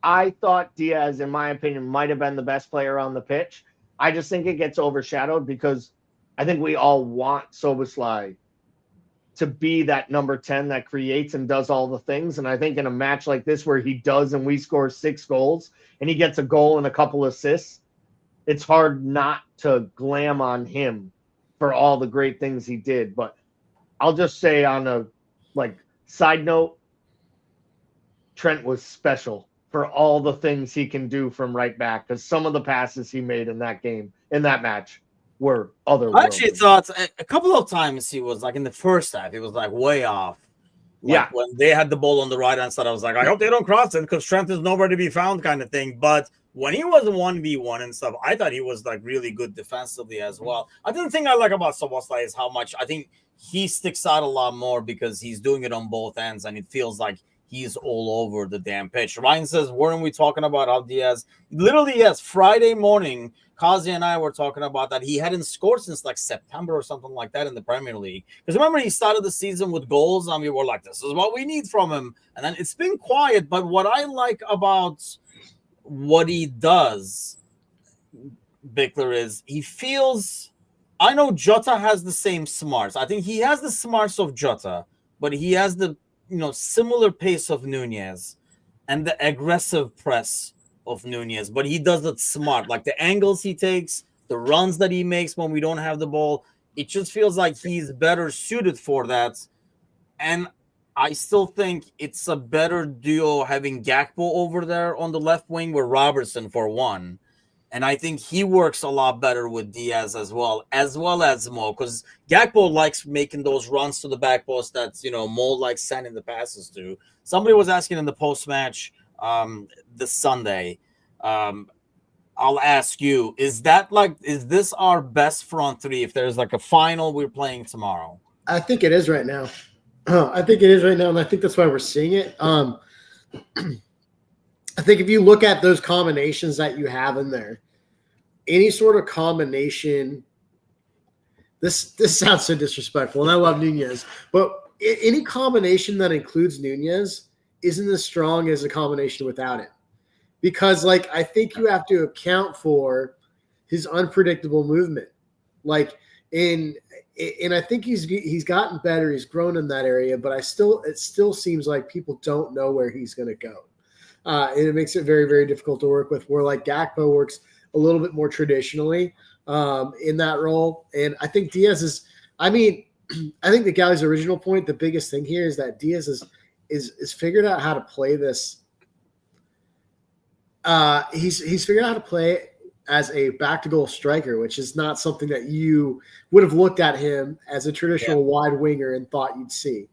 Speaker 3: I thought Diaz, in my opinion, might have been the best player on the pitch. I just think it gets overshadowed because I think we all want Szoboszlai to be that number 10 that creates and does all the things. And I think in a match like this where he does and we score 6 goals and he gets a goal and a couple assists, it's hard not to glam on him for all the great things he did. But I'll just say on a like side note, Trent was special for all the things he can do from right back because some of the passes he made in that game, in that match, were otherworldly.
Speaker 1: I actually thought a couple of times he was like in the first half, he was like way off. Like when they had the ball on the right hand side, I was like, I hope they don't cross it because Trent is nowhere to be found, kind of thing. But when he was 1v1 and stuff, I thought he was like really good defensively as well. I think the thing I like about Szoboszlai is how much I think he sticks out a lot more because he's doing it on both ends and it feels like he's all over the damn pitch. Ryan says, weren't we talking about how Diaz? Literally, yes, Friday morning, Kazi and I were talking about that. He hadn't scored since like September or something like that in the Premier League. Because remember, he started the season with goals and we were like, this is what we need from him. And then it's been quiet. But what I like about what he does, Bickler, is he feels, I know Jota has the same smarts. I think he has the smarts of Jota, but he has the similar pace of Nunez and the aggressive press of Nunez, but he does it smart. Like the angles he takes, the runs that he makes when we don't have the ball, it just feels like he's better suited for that. And I still think it's a better duo having Gakpo over there on the left wing with Robertson for one. And I think he works a lot better with Diaz as well as Mo, because Gakpo likes making those runs to the back post that, Mo likes sending the passes to. Somebody was asking in the post-match this Sunday, I'll ask you, is this our best front three if there's like a final we're playing tomorrow?
Speaker 2: I think it is right now. I think it is right now, and I think that's why we're seeing it. I think if you look at those combinations that you have in there, any sort of combination, this sounds so disrespectful, and I love Nunez, but any combination that includes Nunez isn't as strong as a combination without it. Because, I think you have to account for his unpredictable movement. And I think he's gotten better. He's grown in that area, but it still seems like people don't know where he's going to go. And it makes it very, very difficult to work with, where Gakpo works a little bit more traditionally in that role. And I think Diaz I think the Galley's original point, the biggest thing here is that Diaz is figured out how to play this. He's figured out how to play as a back-to-goal striker, which is not something that you would have looked at him as a traditional wide winger and thought you'd see.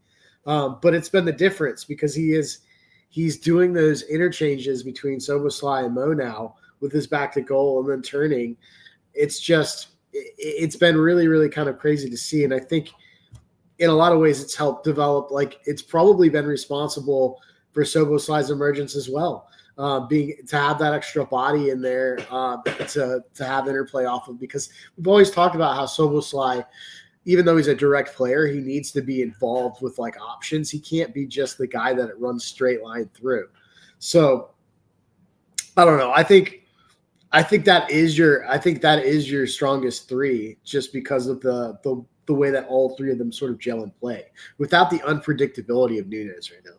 Speaker 2: But it's been the difference because he's doing those interchanges between Szoboszlai and Mo now with his back to goal and then turning. It's been really, really kind of crazy to see. And I think in a lot of ways it's helped develop, it's probably been responsible for Szoboszlai's emergence as well. To have that extra body in there to have interplay off of, because we've always talked about how Szoboszlai, even though he's a direct player, he needs to be involved with options. He can't be just the guy that it runs straight line through. So I don't know. I think I think that is your strongest three, just because of the way that all three of them sort of gel and play without the unpredictability of Nunes right now.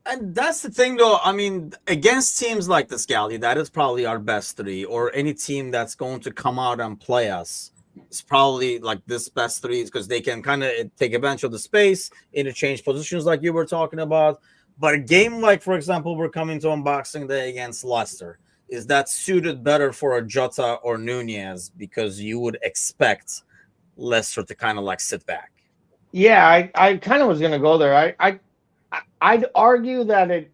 Speaker 1: And that's the thing, though. I mean, against teams like the Scally, that is probably our best three, or any team that's going to come out and play us. It's probably like this best three because they can kind of take advantage of the space, interchange positions like you were talking about. But a game like, for example, we're coming to Unboxing Day against Leicester, is that suited better for a Jota or Nunez because you would expect Leicester to kind of like sit back?
Speaker 3: Yeah, I kind of was going to go there. I'd argue that it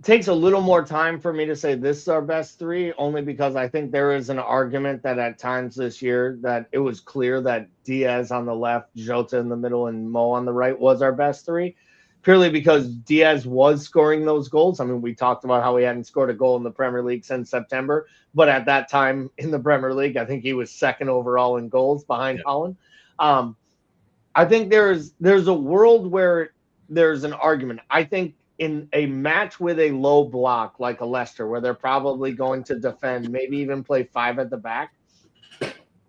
Speaker 3: takes a little more time for me to say this is our best three, only because I think there is an argument that at times this year that it was clear that Diaz on the left, Jota in the middle, and Mo on the right was our best three, purely because Diaz was scoring those goals. I mean, we talked about how he hadn't scored a goal in the Premier League since September, but at that time in the Premier League, I think he was second overall in goals behind Holland. I think there's a world where there's an argument. I think in a match with a low block like a Leicester, where they're probably going to defend, maybe even play five at the back,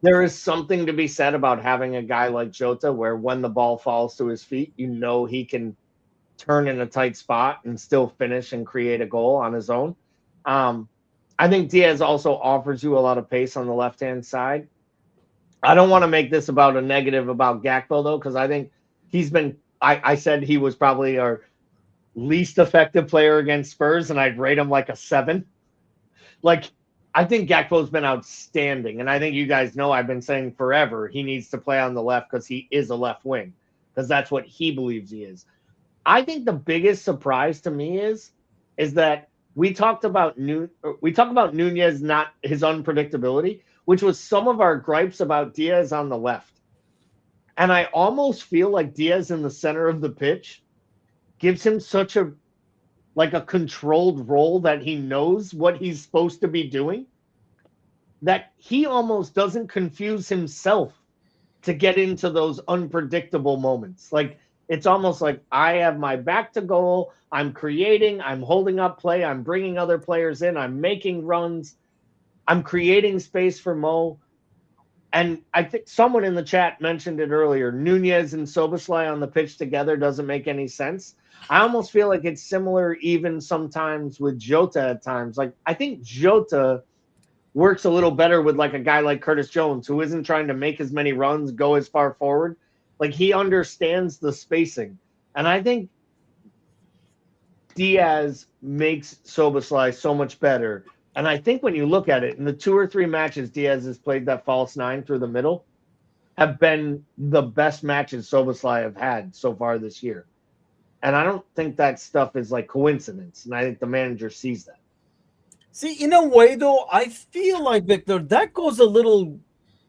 Speaker 3: there is something to be said about having a guy like Jota where when the ball falls to his feet, you know he can turn in a tight spot and still finish and create a goal on his own. I think Diaz also offers you a lot of pace on the left-hand side. I don't want to make this about a negative about Gakpo, though, because I think he's been – I said he was probably our least effective player against Spurs, and I'd rate him like a 7. Like, I think Gakpo's been outstanding, and I think you guys know I've been saying forever he needs to play on the left because he is a left wing, because that's what he believes he is. I think the biggest surprise to me is that we talked about Nunez, not his unpredictability, which was some of our gripes about Diaz on the left. And I almost feel like Diaz in the center of the pitch gives him such a controlled role that he knows what he's supposed to be doing, that he almost doesn't confuse himself to get into those unpredictable moments. Like, it's almost like I have my back to goal, I'm creating, I'm holding up play, I'm bringing other players in, I'm making runs, I'm creating space for Mo. And I think someone in the chat mentioned it earlier. Nunez and Szoboszlai on the pitch together doesn't make any sense. I almost feel like it's similar even sometimes with Jota at times. Like, I think Jota works a little better with like a guy like Curtis Jones, who isn't trying to make as many runs, go as far forward. Like, he understands the spacing. And I think Diaz makes Szoboszlai so much better. And I think when you look at it, in the 2 or 3 matches Diaz has played that false 9 through the middle, have been the best matches Szoboszlai have had so far this year. And I don't think that stuff is like coincidence. And I think the manager sees that.
Speaker 1: See, in a way, though, I feel like, Victor, that goes a little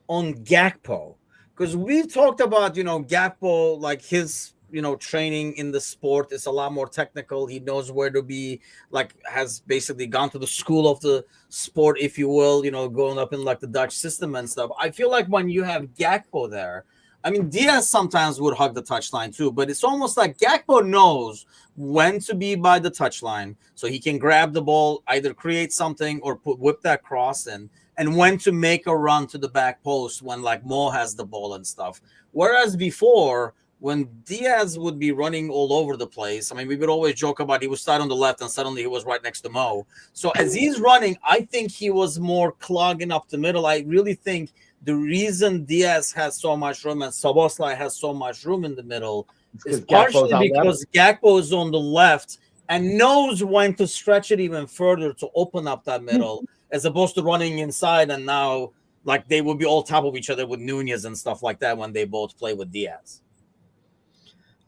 Speaker 1: on Gakpo. Because we've talked about, Gakpo, like his, training in the sport is a lot more technical. He knows where to be, like, has basically gone to the school of the sport, if you will, growing up in like the Dutch system and stuff. I feel like when you have Gakpo there, I mean, Diaz sometimes would hug the touchline too, but it's almost like Gakpo knows when to be by the touchline so he can grab the ball, either create something or whip that cross in, and when to make a run to the back post when like Mo has the ball and stuff. Whereas before, when Diaz would be running all over the place, I mean, we would always joke about he would start on the left and suddenly he was right next to Mo. So as he's running, I think he was more clogging up the middle. I really think the reason Diaz has so much room and Szoboszlai has so much room in the middle is partially because Gakpo is on the left and knows when to stretch it even further to open up that middle, as opposed to running inside. And now, like, they will be all top of each other with Nunez and stuff like that when they both play with Diaz.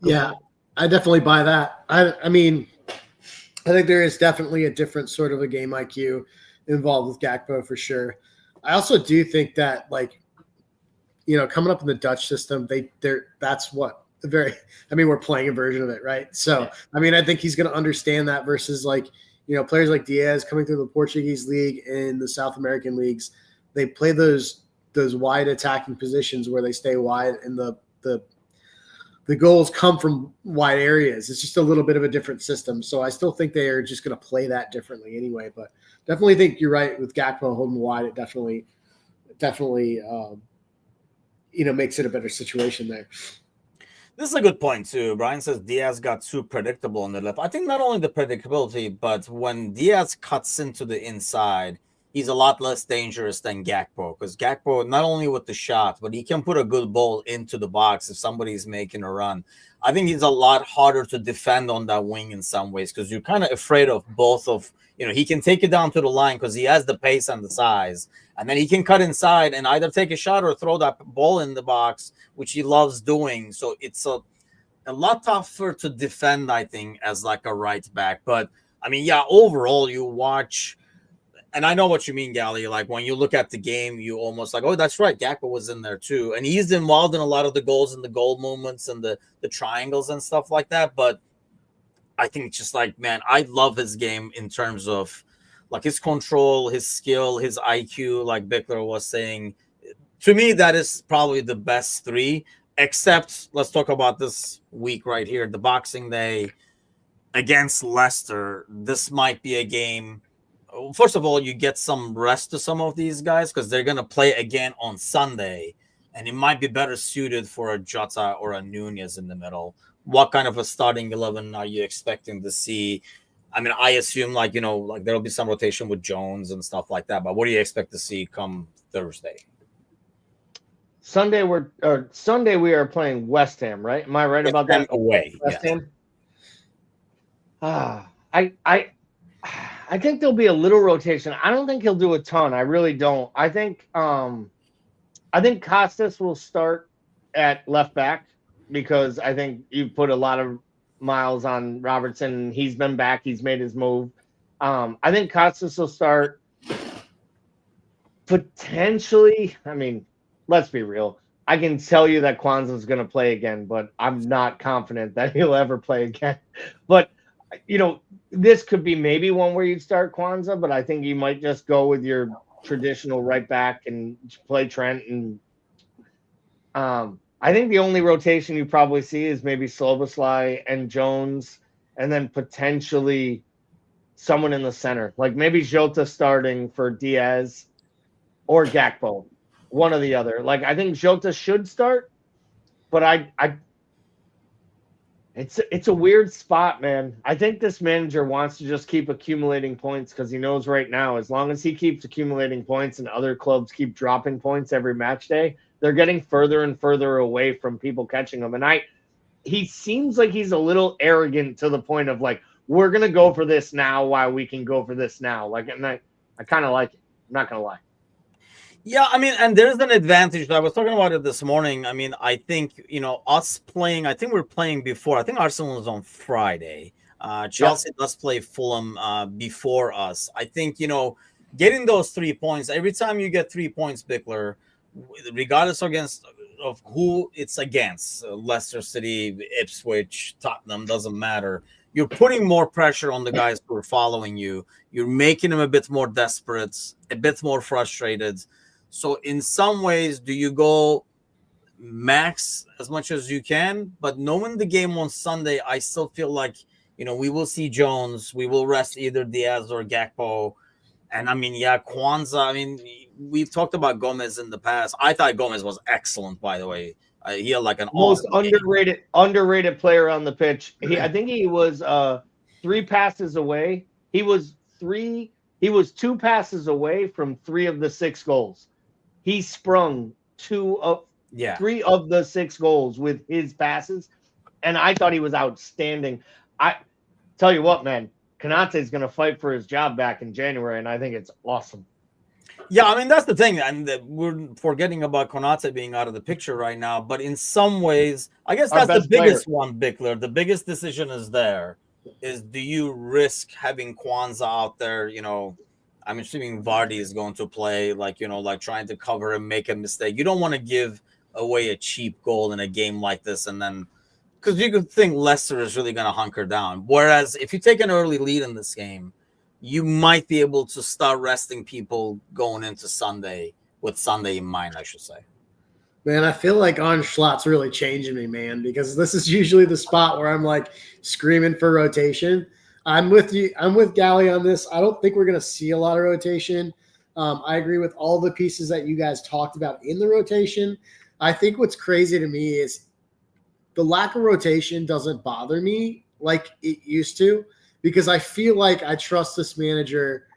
Speaker 2: Yeah, I definitely buy that. I mean, I think there is definitely a different sort of a game IQ involved with Gakpo for sure. I also do think that, like, coming up in the Dutch system, that's what we're playing a version of it, right? So, yeah. I mean, I think he's going to understand that versus like, players like Diaz coming through the Portuguese league and the South American leagues. They play those wide attacking positions where they stay wide, and the the goals come from wide areas. It's just a little bit of a different system. So I still think they are just going to play that differently anyway. But definitely think you're right with Gakpo holding wide. It definitely, makes it a better situation there.
Speaker 1: This is a good point too. Brian says Diaz got too predictable on the left. I think not only the predictability, but when Diaz cuts into the inside, he's a lot less dangerous than Gakpo, because Gakpo, not only with the shot, but he can put a good ball into the box if somebody's making a run. I think he's a lot harder to defend on that wing in some ways, because you're kind of afraid of both of, he can take it down to the line because he has the pace and the size, and then he can cut inside and either take a shot or throw that ball in the box, which he loves doing. So it's a lot tougher to defend, I think, as like a right back. But I mean, yeah, overall you watch, and I know what you mean, Gally. Like when you look at the game, you almost like, oh, that's right, Gakpo was in there too, and he's involved in a lot of the goals and the goal movements and the triangles and stuff like that. But I think it's just like, man, I love his game in terms of like his control, his skill, his IQ. Like Bickler was saying, to me, that is probably the best three. Except, let's talk about this week right here, the Boxing Day against Leicester. This might be a game. First of all, you get some rest to some of these guys because they're going to play again on Sunday, and it might be better suited for a Jota or a Nunez in the middle. What kind of a starting 11 are you expecting to see? I mean, I assume like there'll be some rotation with Jones and stuff like that, but what do you expect to see come Thursday?
Speaker 3: Sunday we are playing West Ham, right? Am I right about that?
Speaker 1: Away,
Speaker 3: West Ham. I think there'll be a little rotation. I don't think he'll do a ton. I really don't. I think Costas will start at left back because I think you put a lot of miles on Robertson. He's been back. He's made his move. I think Costas will start potentially. I mean, let's be real. I can tell you that Kwanzaa's going to play again, but I'm not confident that he'll ever play again. But this could be maybe one where you'd start Kwanzaa, but I think you might just go with your traditional right back and play Trent. And I think the only rotation you probably see is maybe Sloboslai and Jones, and then potentially someone in the center, like maybe Jota starting for Diaz or Gakpo, one or the other. Like I think Jota should start, but it's a weird spot, man. I think this manager wants to just keep accumulating points because he knows right now, as long as he keeps accumulating points and other clubs keep dropping points every match day, they're getting further and further away from people catching them. And he seems like he's a little arrogant to the point of like, we're going to go for this now while we can go for this now. Like, and I kind of like it. I'm not going to lie.
Speaker 1: Yeah, I mean, and there's an advantage. I was talking about it this morning. I mean, I think, us playing, I think we're playing before. I think Arsenal is on Friday. Chelsea does play Fulham before us. I think, getting those 3 points, every time you get 3 points, Bickler, regardless of who it's against, Leicester City, Ipswich, Tottenham, doesn't matter. You're putting more pressure on the guys who are following you. You're making them a bit more desperate, a bit more frustrated. So in some ways, do you go max as much as you can? But knowing the game on Sunday, I still feel like, we will see Jones. We will rest either Diaz or Gakpo. And I mean, yeah, Kwanzaa. I mean, we've talked about Gomez in the past. I thought Gomez was excellent, by the way. He had like an
Speaker 3: most
Speaker 1: awesome
Speaker 3: underrated player on the pitch. I think he was 3 passes away. He was 2 passes away from 3 of the 6 goals. He sprung 3 of the 6 goals with his passes, and I thought he was outstanding. I tell you what, man, Konate is going to fight for his job back in January, and I think it's awesome.
Speaker 1: Yeah, I mean, that's the thing. And we're forgetting about Konate being out of the picture right now. But in some ways, I guess that's the biggest one, Bickler. The biggest decision is do you risk having Kwanzaa out there? I'm assuming Vardy is going to play, like trying to cover and make a mistake. You don't want to give away a cheap goal in a game like this. And then, because you could think Leicester is really going to hunker down. Whereas if you take an early lead in this game, you might be able to start resting people going into Sunday with Sunday in mind, I should say.
Speaker 2: Man, I feel like Onschlatt's really changing me, man, because this is usually the spot where I'm like screaming for rotation. I'm with you. I'm with Gally on this. I don't think we're going to see a lot of rotation. I agree with all the pieces that you guys talked about in the rotation. I think what's crazy to me is the lack of rotation doesn't bother me like it used to, because I feel like I trust this manager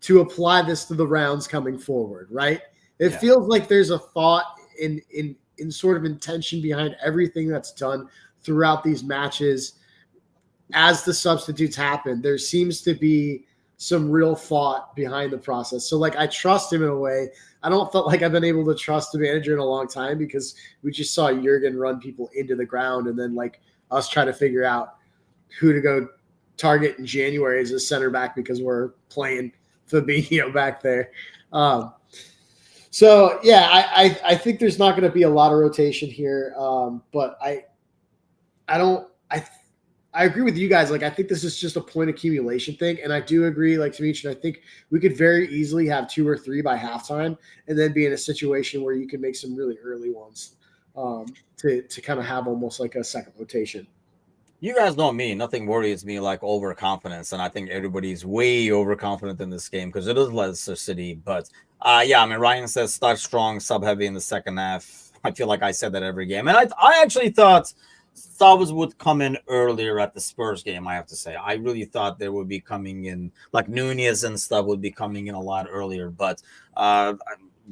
Speaker 2: to apply this to the rounds coming forward, right? It feels like there's a thought in sort of intention behind everything that's done throughout these matches. As the substitutes happen, there seems to be some real thought behind the process. So like I trust him in a way. I don't feel like I've been able to trust the manager in a long time, because we just saw Jurgen run people into the ground and then like us try to figure out who to go target in January as a center back because we're playing Fabinho back there. So yeah, I think there's not going to be a lot of rotation here, but I agree with you guys. Like, I think this is just a point accumulation thing, and I do agree, like Dimitri, I think we could very easily have 2 or 3 by halftime, and then be in a situation where you can make some really early ones to kind of have almost like a second rotation.
Speaker 1: You guys know me. Nothing worries me like overconfidence, and I think everybody's way overconfident in this game because it is Leicester City. But yeah, I mean, Ryan says start strong, sub heavy in the second half. I feel like I said that every game, and I actually thought subs would come in earlier at the Spurs game. I have to say, I really thought they would be coming in, like Nunez and stuff would be coming in a lot earlier. But I'm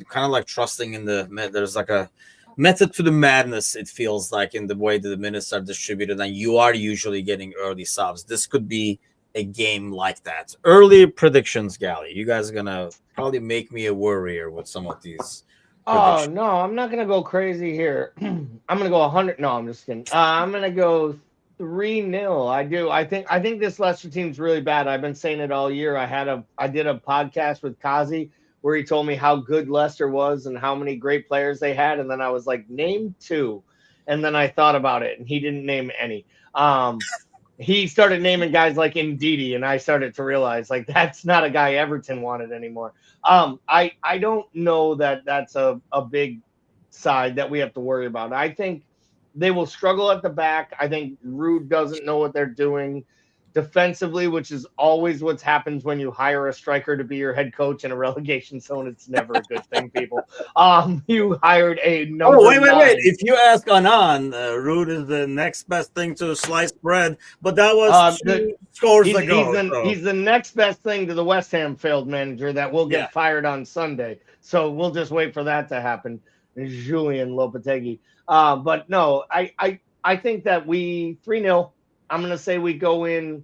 Speaker 1: kind of like trusting in there's like a method to the madness, it feels like, in the way that the minutes are distributed, and you are usually getting early subs. This could be a game like that. Early predictions, Gally. You guys are gonna probably make me a worrier with some of these.
Speaker 3: Oh no, I'm not gonna go crazy here. I'm gonna go 100. No, I'm just kidding. I'm gonna go 3-0. I think this Leicester team's really bad. I've been saying it all year. I did a podcast with Kazi where he told me how good Leicester was and how many great players they had. And then I was like, name 2. And then I thought about it, and he didn't name any. He started naming guys like Ndidi, and I started to realize, like, that's not a guy Everton wanted anymore. I don't know that that's a big side that we have to worry about. I think they will struggle at the back. I think Rude doesn't know what they're doing defensively, which is always what happens when you hire a striker to be your head coach in a relegation zone. It's never a good thing, people. You hired a number.
Speaker 1: Oh, wait. If you ask Anan, Rude is the next best thing to sliced bread, but that was 2 scores ago.
Speaker 3: He's the next best thing to the West Ham failed manager that will get fired on Sunday. So we'll just wait for that to happen. Julian Lopetegui. But no, I think that we 3-0. I'm going to say we go in,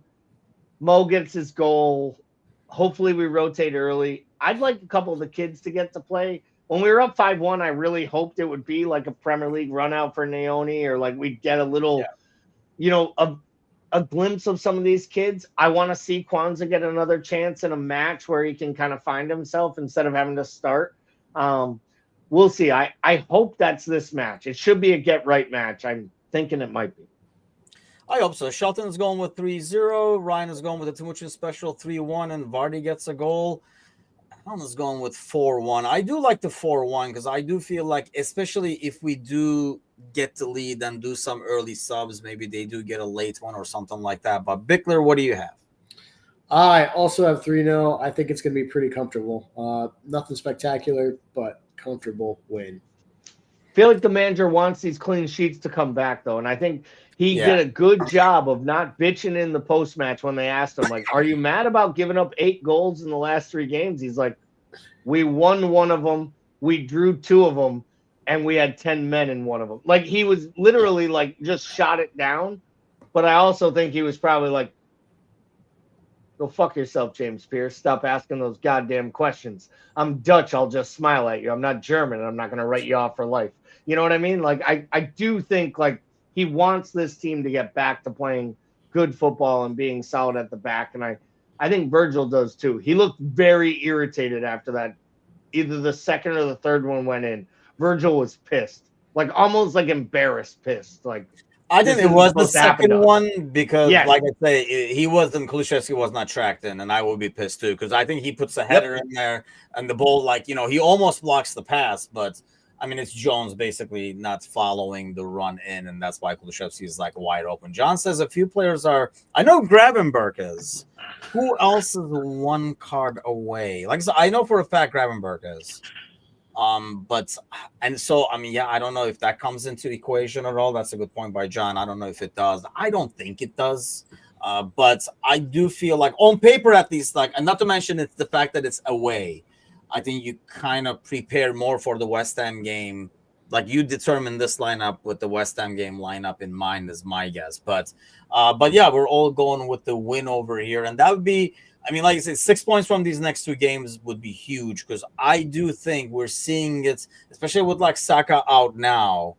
Speaker 3: Mo gets his goal. Hopefully we rotate early. I'd like a couple of the kids to get to play. When we were up 5-1, I really hoped it would be like a Premier League run out for Naoni, or like we'd get a little, a glimpse of some of these kids. I want to see Kwanzaa get another chance in a match where he can kind of find himself instead of having to start. We'll see. I hope that's this match. It should be a get-right match. I'm thinking it might be.
Speaker 1: I hope so. Shelton's going with 3-0. Ryan is going with a Timuchin special 3-1, and Vardy gets a goal. Alan is going with 4-1. I do like the 4-1 because I do feel like, especially if we do get the lead and do some early subs, maybe they do get a late one or something like that. But Bickler, what do you have?
Speaker 2: I also have 3-0. I think it's going to be pretty comfortable. Nothing spectacular, but comfortable win.
Speaker 3: I feel like the manager wants these clean sheets to come back, though, and I think he did a good job of not bitching in the post-match when they asked him, like, are you mad about giving up 8 goals in the last 3 games? He's like, we won 1 of them, we drew 2 of them, and we had 10 men in 1 of them. Like, he was literally, like, just shot it down, but I also think he was probably like, go fuck yourself, James Pierce. Stop asking those goddamn questions. I'm Dutch. I'll just smile at you. I'm not German, and I'm not going to write you off for life. You know what I mean? Like, I do think, like, he wants this team to get back to playing good football and being solid at the back, and I think Virgil does too. He looked very irritated after that. Either the second or the third one went in. Virgil was pissed, like almost like embarrassed pissed. Like,
Speaker 1: I think it was the second one because, like I say, he wasn't, Kulusevski was not tracked in, and I would be pissed too because I think he puts a header in there and the ball, like, he almost blocks the pass, but I mean, it's Jones basically not following the run in, and that's why Kulusevski is like wide open. John says a few players are. I know Gravenberg is. Who else is one card away? Like so I know for a fact Gravenberg is. But and so I mean, yeah, I don't know if that comes into the equation at all. That's a good point by John. I don't know if it does. I don't think it does. But I do feel like on paper, at least, like, and not to mention it's the fact that it's away. I think you kind of prepare more for the West Ham game. Like you determine this lineup with the West Ham game lineup in mind is my guess. But yeah, we're all going with the win over here. And that would be, I mean, like I said, 6 points from these next two games would be huge because I do think we're seeing it, especially with like Saka out now.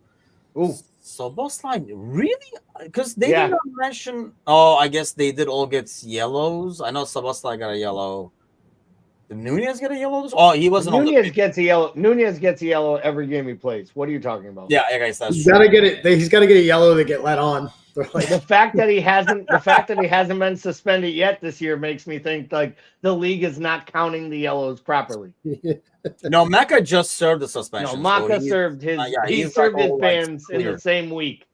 Speaker 3: Ooh.
Speaker 1: So both like really, because they didn't mention. Oh, I guess they did all get yellows. I know Sabastai got a yellow. Did Nunez get a yellow? Oh, he wasn't.
Speaker 3: Nunez gets a yellow. Nunez gets a yellow every game he plays. What are you talking about?
Speaker 1: Yeah, I guess that's
Speaker 2: He's
Speaker 1: true.
Speaker 2: got to get it. He's got to get a yellow to get let on. Like,
Speaker 3: The fact that he hasn't been suspended yet this year makes me think like the league is not counting the yellows properly.
Speaker 1: No, Mecca just served the suspension.
Speaker 3: No, Maka
Speaker 1: so
Speaker 3: served his. He
Speaker 1: he's
Speaker 3: served
Speaker 1: like
Speaker 3: his
Speaker 1: all,
Speaker 3: bans
Speaker 1: like,
Speaker 3: in the same week.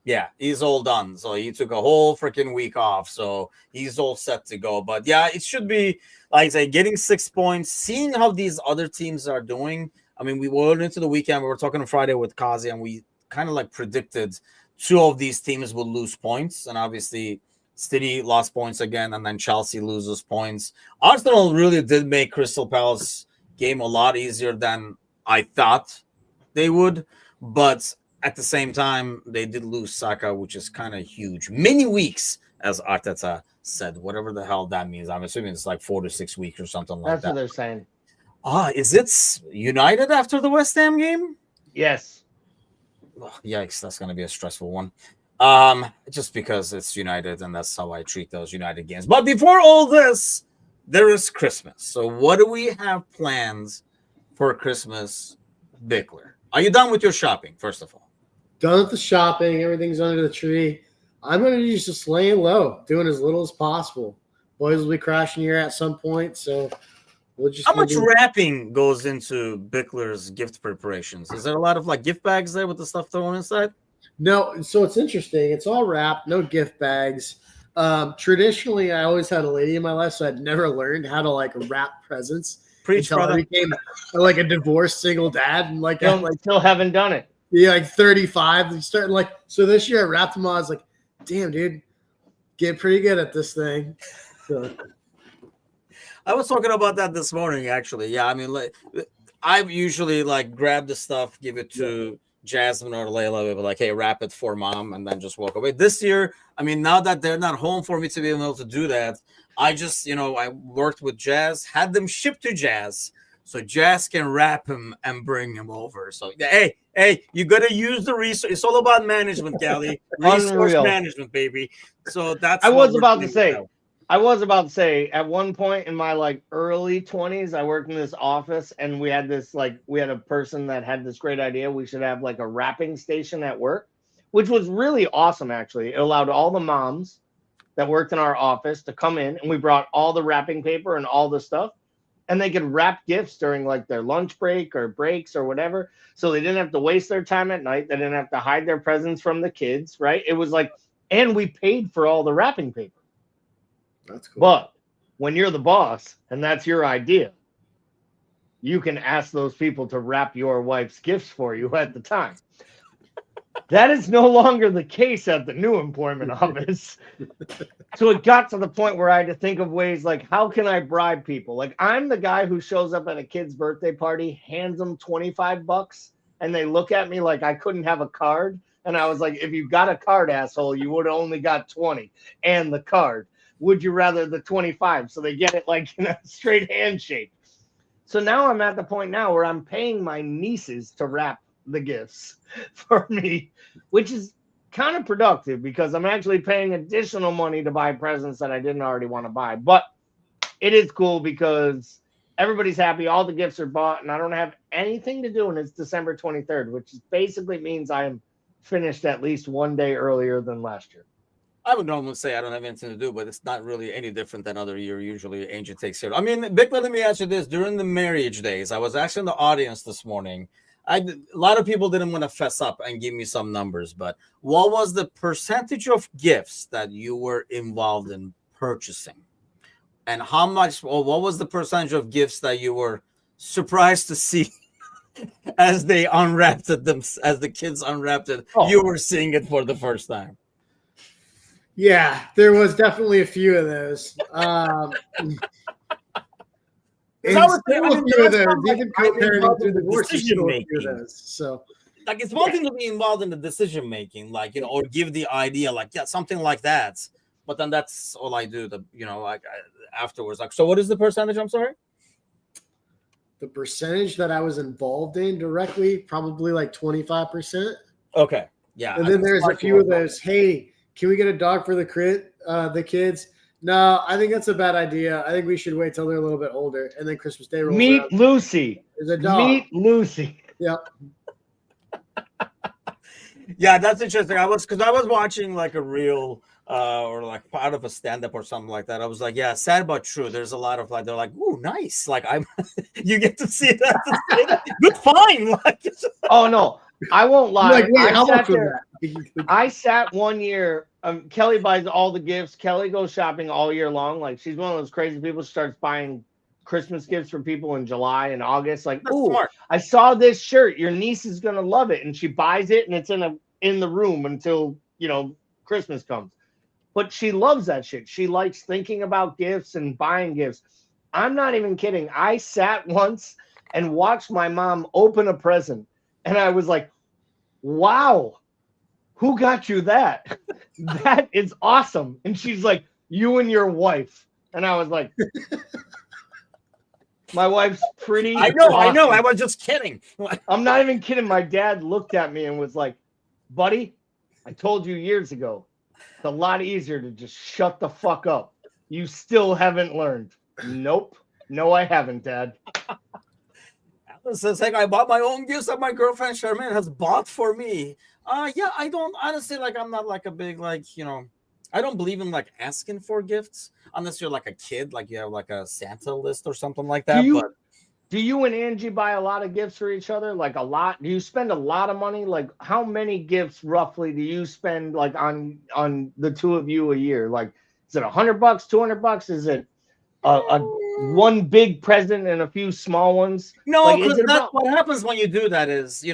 Speaker 1: Yeah, he's all done. So he took a whole freaking week off. So he's all set to go. But yeah, it should be, like I say, getting 6 points, seeing how these other teams are doing. I mean, we went into the weekend. We were talking on Friday with Kazi, and we kind of like predicted two of these teams will lose points. And obviously, City lost points again, and then Chelsea loses points. Arsenal really did make Crystal Palace game a lot easier than I thought they would. But at the same time, they did lose Saka, which is kind of huge. Many weeks, as Arteta said, whatever the hell that means. I'm assuming it's like 4 to 6 weeks or something like
Speaker 3: That's
Speaker 1: that.
Speaker 3: what they're saying.
Speaker 1: Is it United after the West Ham game?
Speaker 3: Yes.
Speaker 1: Oh, yikes, that's going to be a stressful one. Just because it's United, and that's how I treat those United games. But before all this, there is Christmas. So what do we have planned for Christmas, Bickler? Are you done with your shopping, first of all?
Speaker 2: done with the shopping. Everything's under the tree. I'm going to be just laying low, doing as little as possible. Boys will be crashing here at some point, so we'll just.
Speaker 1: How much wrapping goes into Bickler's gift preparations? Is there a lot of like gift bags there with the stuff thrown inside?
Speaker 2: No, so it's interesting. It's all wrapped, no gift bags. Traditionally, I always had a lady in my life, so I'd never learned how to like wrap presents.
Speaker 1: Preach,
Speaker 2: until
Speaker 1: brother.
Speaker 2: I became like a divorced single dad, and like I'm like
Speaker 3: Still haven't done it.
Speaker 2: yeah, like 35. And starting like so this year I wrapped them all. I was like, damn, dude, get pretty good at this thing. So.
Speaker 1: I was talking about that this morning, actually. Yeah, I mean, like, I've usually like grab the stuff, give it to Jasmine or Layla, be like, hey, wrap it for mom, and then just walk away. This year, I mean, now that they're not home for me to be able to do that, I just, I worked with Jazz, had them shipped to Jazz, so Jazz can wrap him and bring him over. So, hey, you got to use the resource. It's all about management, Callie. Resource
Speaker 3: Unreal.
Speaker 1: management, baby. So that's.
Speaker 3: I
Speaker 1: what
Speaker 3: was
Speaker 1: we're
Speaker 3: about to
Speaker 1: doing
Speaker 3: say.
Speaker 1: now.
Speaker 3: I was about to say at one point in my like early 20s, I worked in this office and we had a person that had this great idea. We should have like a wrapping station at work, which was really awesome. Actually, it allowed all the moms that worked in our office to come in, and we brought all the wrapping paper and all the stuff, and they could wrap gifts during like their lunch break or breaks or whatever. So they didn't have to waste their time at night. They didn't have to hide their presents from the kids. Right. It was like, and we paid for all the wrapping paper.
Speaker 2: That's cool.
Speaker 3: But when you're the boss and that's your idea, you can ask those people to wrap your wife's gifts for you at the time. That is no longer the case at the new employment office. So it got to the point where I had to think of ways like, how can I bribe people? Like, I'm the guy who shows up at a kid's birthday party, hands them $25, and they look at me like I couldn't have a card. And I was like, if you got a card, asshole, you would have only got 20 and the card. Would you rather the 25? So they get it like in a straight handshake. So now I'm at the point now where I'm paying my nieces to wrap the gifts for me, which is kind of productive because I'm actually paying additional money to buy presents that I didn't already want to buy. But it is cool because everybody's happy. All the gifts are bought and I don't have anything to do. And it's December 23rd, which basically means I am finished at least one day earlier than last year.
Speaker 1: I would normally say I don't have anything to do, but it's not really any different than other year. Usually, Angel takes care. I mean, Bick, let me ask you this. During the marriage days, I was asking the audience this morning. A lot of people didn't want to fess up and give me some numbers, but what was the percentage of gifts that you were involved in purchasing? And how much, or what was the percentage of gifts that you were surprised to see as they unwrapped it, as the kids unwrapped it?
Speaker 3: Oh.
Speaker 1: You were seeing it for the first time.
Speaker 2: Yeah, there was definitely a few of those. And
Speaker 1: I was
Speaker 2: still
Speaker 1: thinking,
Speaker 2: a few of those,
Speaker 1: like,
Speaker 2: even
Speaker 1: I'm
Speaker 2: co-parenting
Speaker 1: involved
Speaker 2: through
Speaker 1: in the
Speaker 2: divorce, there's still a few of
Speaker 1: decision-making.
Speaker 2: those. So,
Speaker 1: Like, it's one thing to be involved in the decision making, like, you know, or give the idea, like, yeah, something like that. But then that's all I do, like afterwards. Like, so what is the percentage? I'm sorry.
Speaker 2: the percentage that I was involved in directly, probably like 25%.
Speaker 1: Okay. Yeah.
Speaker 2: And then there's a few of those, hey, can we get a dog for the kids? No, I think that's a bad idea. I think we should wait till they're a little bit older. And then Christmas Day rolls
Speaker 3: Meet
Speaker 2: around.
Speaker 3: Lucy.
Speaker 2: There's a dog.
Speaker 3: Meet Lucy.
Speaker 2: Yep.
Speaker 1: Yeah, that's interesting. I was watching like a reel or like part of a stand-up or something like that. I was like, yeah, sad but true. There's a lot of like, they're like, ooh, nice. Like, I'm you get to see that. Good fine. Like,
Speaker 3: Oh no, I won't lie.
Speaker 2: Like, wait, how
Speaker 3: I
Speaker 2: much
Speaker 3: sat
Speaker 2: was
Speaker 3: there.
Speaker 2: that?
Speaker 3: I sat one year. Kelly buys all the gifts. Kelly goes shopping all year long. Like, she's one of those crazy people who starts buying Christmas gifts for people in July and August. Like,
Speaker 1: that's
Speaker 3: ooh,
Speaker 1: smart.
Speaker 3: I saw this shirt. Your niece is gonna love it, and she buys it, and it's in the room until Christmas comes. But she loves that shit. She likes thinking about gifts and buying gifts. I'm not even kidding. I sat once and watched my mom open a present, and I was like, wow, who got you that? That is awesome. And she's like, you and your wife. And I was like, my wife's pretty.
Speaker 1: I know.
Speaker 3: awesome.
Speaker 1: I was just kidding.
Speaker 3: I'm not even kidding. My dad looked at me and was like, buddy, I told you years ago, it's a lot easier to just shut the fuck up. You still haven't learned. Nope. No, I haven't, Dad.
Speaker 1: Alice says, hey, I bought my own gifts that my girlfriend Charmaine has bought for me. Yeah, I don't honestly, like, I'm not like a big, like, I don't believe in like asking for gifts unless you're like a kid, like you have like a Santa list or something like that.
Speaker 3: Do you and Angie buy a lot of gifts for each other? Like, a lot? Do you spend a lot of money? Like, how many gifts roughly do you spend like on the two of you a year? Like, is it $100, $200? Is it a one big present and a few small ones?
Speaker 1: No,
Speaker 3: like,
Speaker 1: because what happens when you do that is,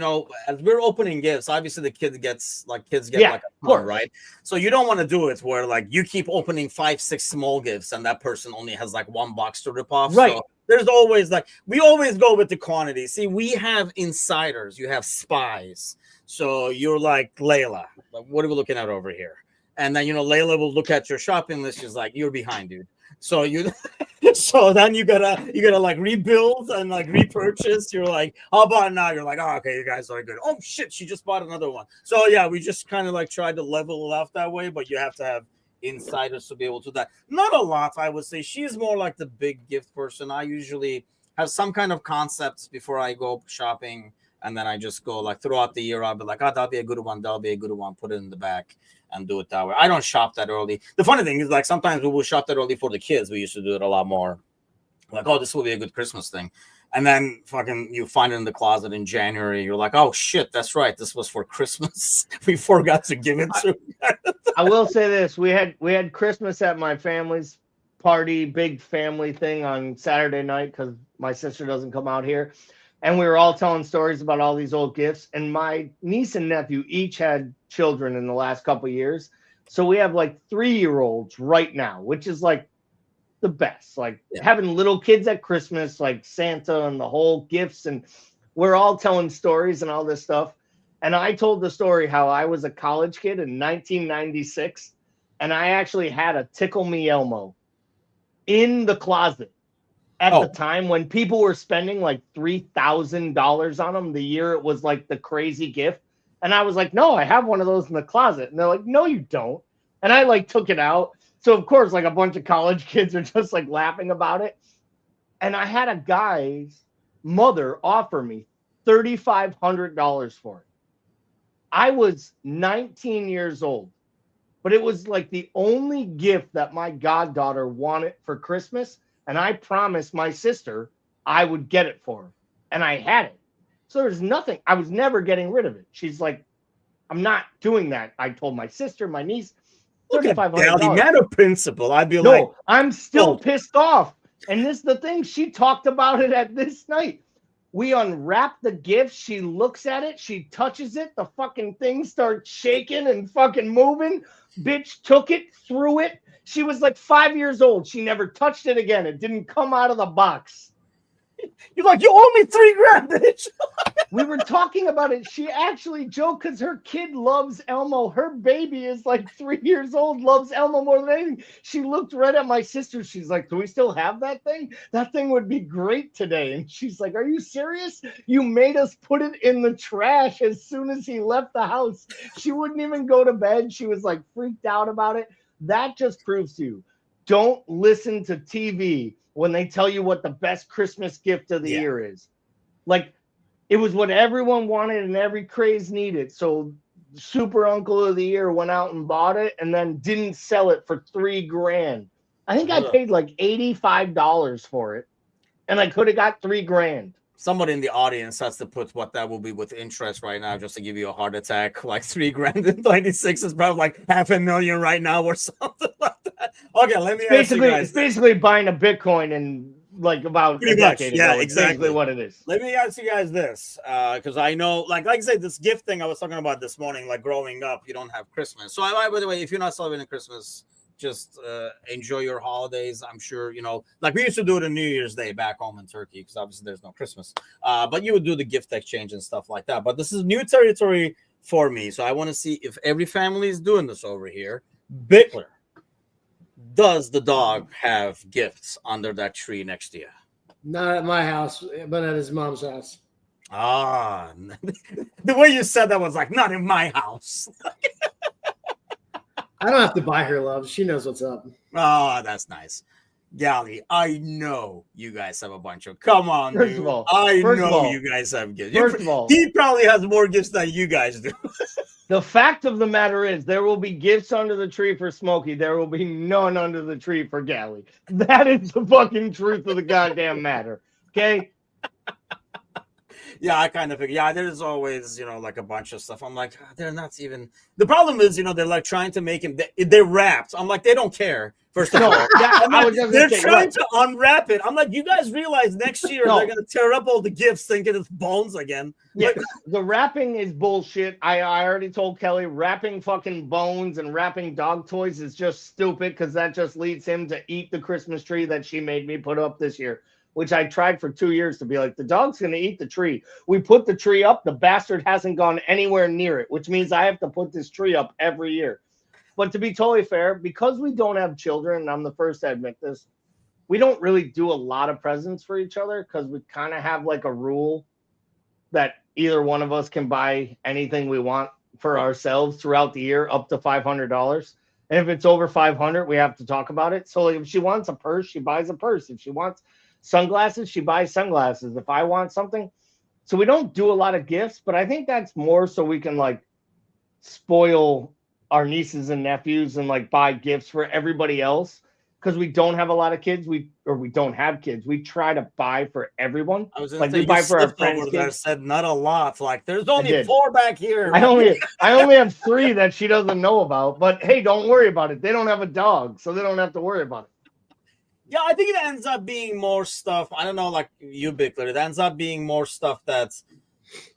Speaker 1: as we're opening gifts, obviously the kid gets like a ton, right? So you don't want to do it where like you keep opening 5-6 small gifts and that person only has like one box to rip off.
Speaker 3: Right.
Speaker 1: So there's always like, we always go with the quantity. See, we have insiders, you have spies. So you're like, Layla, like, what are we looking at over here? And then, Layla will look at your shopping list. She's like, you're behind, dude. So so then you gotta like rebuild and like repurchase. You're like, how about now? You're like, oh, okay, you guys are good. Oh shit, she just bought another one. So yeah, we just kind of like tried to level it out that way, but you have to have insiders to be able to do that. Not a lot, I would say. She's more like the big gift person. I usually have some kind of concepts before I go shopping, and then I just go like throughout the year. I'll be like, oh, that'll be a good one. That'll be a good one. Put it in the back and do it that way. I don't shop that early. The funny thing is, like, sometimes we will shop that early for the kids. We used to do it a lot more. Like, oh, this will be a good Christmas thing. And then fucking you find it in the closet in January. You're like, oh, shit, that's right. This was for Christmas. We forgot to give it to
Speaker 3: I will say this. We had Christmas at my family's party, big family thing on Saturday night because my sister doesn't come out here. And we were all telling stories about all these old gifts. And my niece and nephew each had children in the last couple of years. So we have like 3-year-olds right now, which is like the best. Like having little kids at Christmas, like Santa and the whole gifts. And we're all telling stories and all this stuff. And I told the story how I was a college kid in 1996. And I actually had a Tickle Me Elmo in the closet. At the time when people were spending like $3,000 on them the year it was like the crazy gift. And I was like, no, I have one of those in the closet. And they're like, no, you don't. And I like took it out. So of course, like a bunch of college kids are just like laughing about it. And I had a guy's mother offer me $3,500 for it. I was 19 years old, but it was like the only gift that my goddaughter wanted for Christmas. And I promised my sister I would get it for her. And I had it. So there's nothing. I was never getting rid of it. She's like, I'm not doing that. I told my sister, my niece, $3,500.
Speaker 1: Matter principle. I'd be
Speaker 3: no,
Speaker 1: like,
Speaker 3: I'm still pissed off. And this is the thing. She talked about it at this night. We unwrap the gift. She looks at it. She touches it. The fucking thing starts shaking and fucking moving. Bitch took it, threw it. She was like 5 years old. She never touched it again. It didn't come out of the box.
Speaker 1: You're like, you owe me $3,000, bitch.
Speaker 3: We were talking about it. She actually joked because her kid loves Elmo. Her baby is like 3 years old, loves Elmo more than anything. She looked right at my sister. She's like, do we still have that thing? That thing would be great today. And she's like, are you serious? You made us put it in the trash as soon as he left the house. She wouldn't even go to bed. She was like freaked out about it. That just proves to you, don't listen to TV when they tell you what the best Christmas gift of the year is. Like, it was what everyone wanted and every craze needed. So super uncle of the year went out and bought it and then didn't sell it for $3,000. I think I paid like $85 for it, and I could have got $3,000.
Speaker 1: Somebody in the audience has to put what that will be with interest right now, just to give you a heart attack. Like $3,000 in 96 is probably like $500,000 right now or something like that. Okay, let me ask you guys.
Speaker 3: It's basically buying a Bitcoin in like about a decade ago.
Speaker 1: Yeah, exactly
Speaker 3: what it is.
Speaker 1: Let me ask you guys this, because I know, like I said, this gift thing I was talking about this morning, like growing up, you don't have Christmas. So, by the way, if you're not celebrating Christmas, just enjoy your holidays. I'm sure, you know, like we used to do it on New Year's Day back home in Turkey, because obviously there's no Christmas. But you would do the gift exchange and stuff like that. But this is new territory for me. So I want to see if every family is doing this over here. Bickler, does the dog have gifts under that tree next to you?
Speaker 2: Not at my house, but at his mom's house.
Speaker 1: Ah, the way you said that was like, not in my house.
Speaker 2: I don't have to buy her love. She knows what's up.
Speaker 1: Oh, that's nice. Gally, I know you guys have a bunch of. Come on,
Speaker 3: First
Speaker 1: dude.
Speaker 3: of all,
Speaker 1: I know you guys have gifts.
Speaker 3: First of all,
Speaker 1: he probably has more gifts than you guys do.
Speaker 3: The fact of the matter is, there will be gifts under the tree for Smokey. There will be none under the tree for Gally. That is the fucking truth of the goddamn matter. Okay.
Speaker 1: Yeah, I kind of figure. Yeah, there's always, you know, like a bunch of stuff. I'm like, they're not even. The problem is, you know, they're like trying to make him. They're wrapped. I'm like, they don't care. First of all, they're trying to unwrap it. I'm like, you guys realize next year they're gonna tear up all the gifts, thinking it's bones again.
Speaker 3: Yeah,
Speaker 1: like,
Speaker 3: the wrapping is bullshit. I already told Kelly, wrapping fucking bones and wrapping dog toys is just stupid, because that just leads him to eat the Christmas tree that she made me put up this year, which I tried for 2 years to be like, the dog's going to eat the tree. We put the tree up. The bastard hasn't gone anywhere near it, which means I have to put this tree up every year. But to be totally fair, because we don't have children, and I'm the first to admit this, we don't really do a lot of presents for each other, because we kind of have like a rule that either one of us can buy anything we want for ourselves throughout the year up to $500. And if it's over 500, we have to talk about it. So like, if she wants a purse, she buys a purse. If she wants sunglasses, she buys sunglasses. If I want something. So we don't do a lot of gifts, but I think that's more so we can like spoil our nieces and nephews and like buy gifts for everybody else, because we don't have a lot of kids. We don't have kids. We try to buy for everyone.
Speaker 1: I was
Speaker 3: like we buy for our friends.
Speaker 1: Over there said not a lot. Like there's only 4 back here.
Speaker 3: I only have 3 that she doesn't know about. But hey, don't worry about it. They don't have a dog, so they don't have to worry about it.
Speaker 1: Yeah, I think it ends up being more stuff. I don't know, like you, Bickler. It ends up being more stuff that's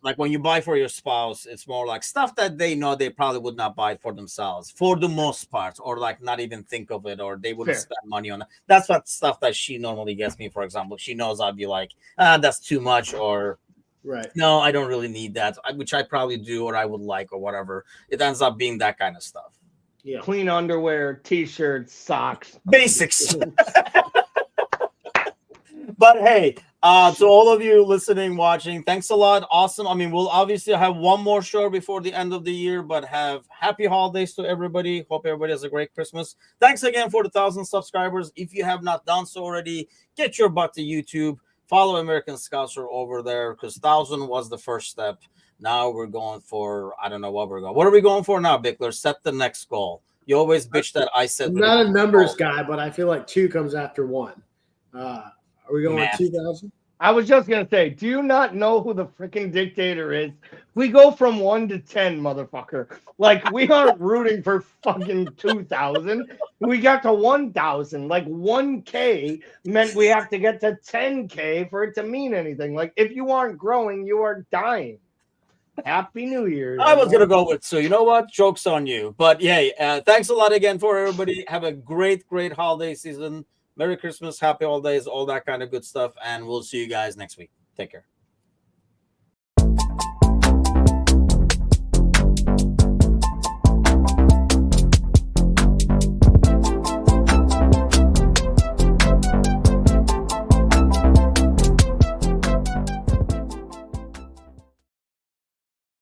Speaker 1: like when you buy for your spouse, it's more like stuff that they know they probably would not buy for themselves for the most part, or like not even think of it, or they wouldn't spend money on it. That's what stuff that she normally gets me, for example. She knows I'd be like, that's too much, or no, I don't really need that, which I probably do, or I would like, or whatever. It ends up being that kind of stuff.
Speaker 3: Yeah. Clean underwear, t-shirts, socks.
Speaker 1: Basics. But hey, to all of you listening, watching, thanks a lot. Awesome. I mean, we'll obviously have one more show before the end of the year, but have happy holidays to everybody. Hope everybody has a great Christmas. Thanks again for the 1,000 subscribers. If you have not done so already, get your butt to YouTube. Follow American Scouser over there, because 1,000 was the first step. Now we're going for, I don't know what we're going. What are we going for now, Bickler? Set the next goal. You always bitch that I said.
Speaker 2: I'm not a numbers guy, but I feel like 2 comes after 1. Are we going 2,000?
Speaker 3: I was just gonna say, do you not know who the freaking dictator is? We go from 1 to 10, motherfucker. Like, we aren't rooting for fucking 2,000. We got to 1,000. Like, 1K meant we have to get to 10K for it to mean anything. Like, if you aren't growing, you are dying. Happy New Year.
Speaker 1: I was gonna go with, so you know what? Joke's on you. But yeah, thanks a lot again for everybody. Have a great holiday season. Merry Christmas, happy holidays, all that kind of good stuff, and we'll see you guys next week. Take care.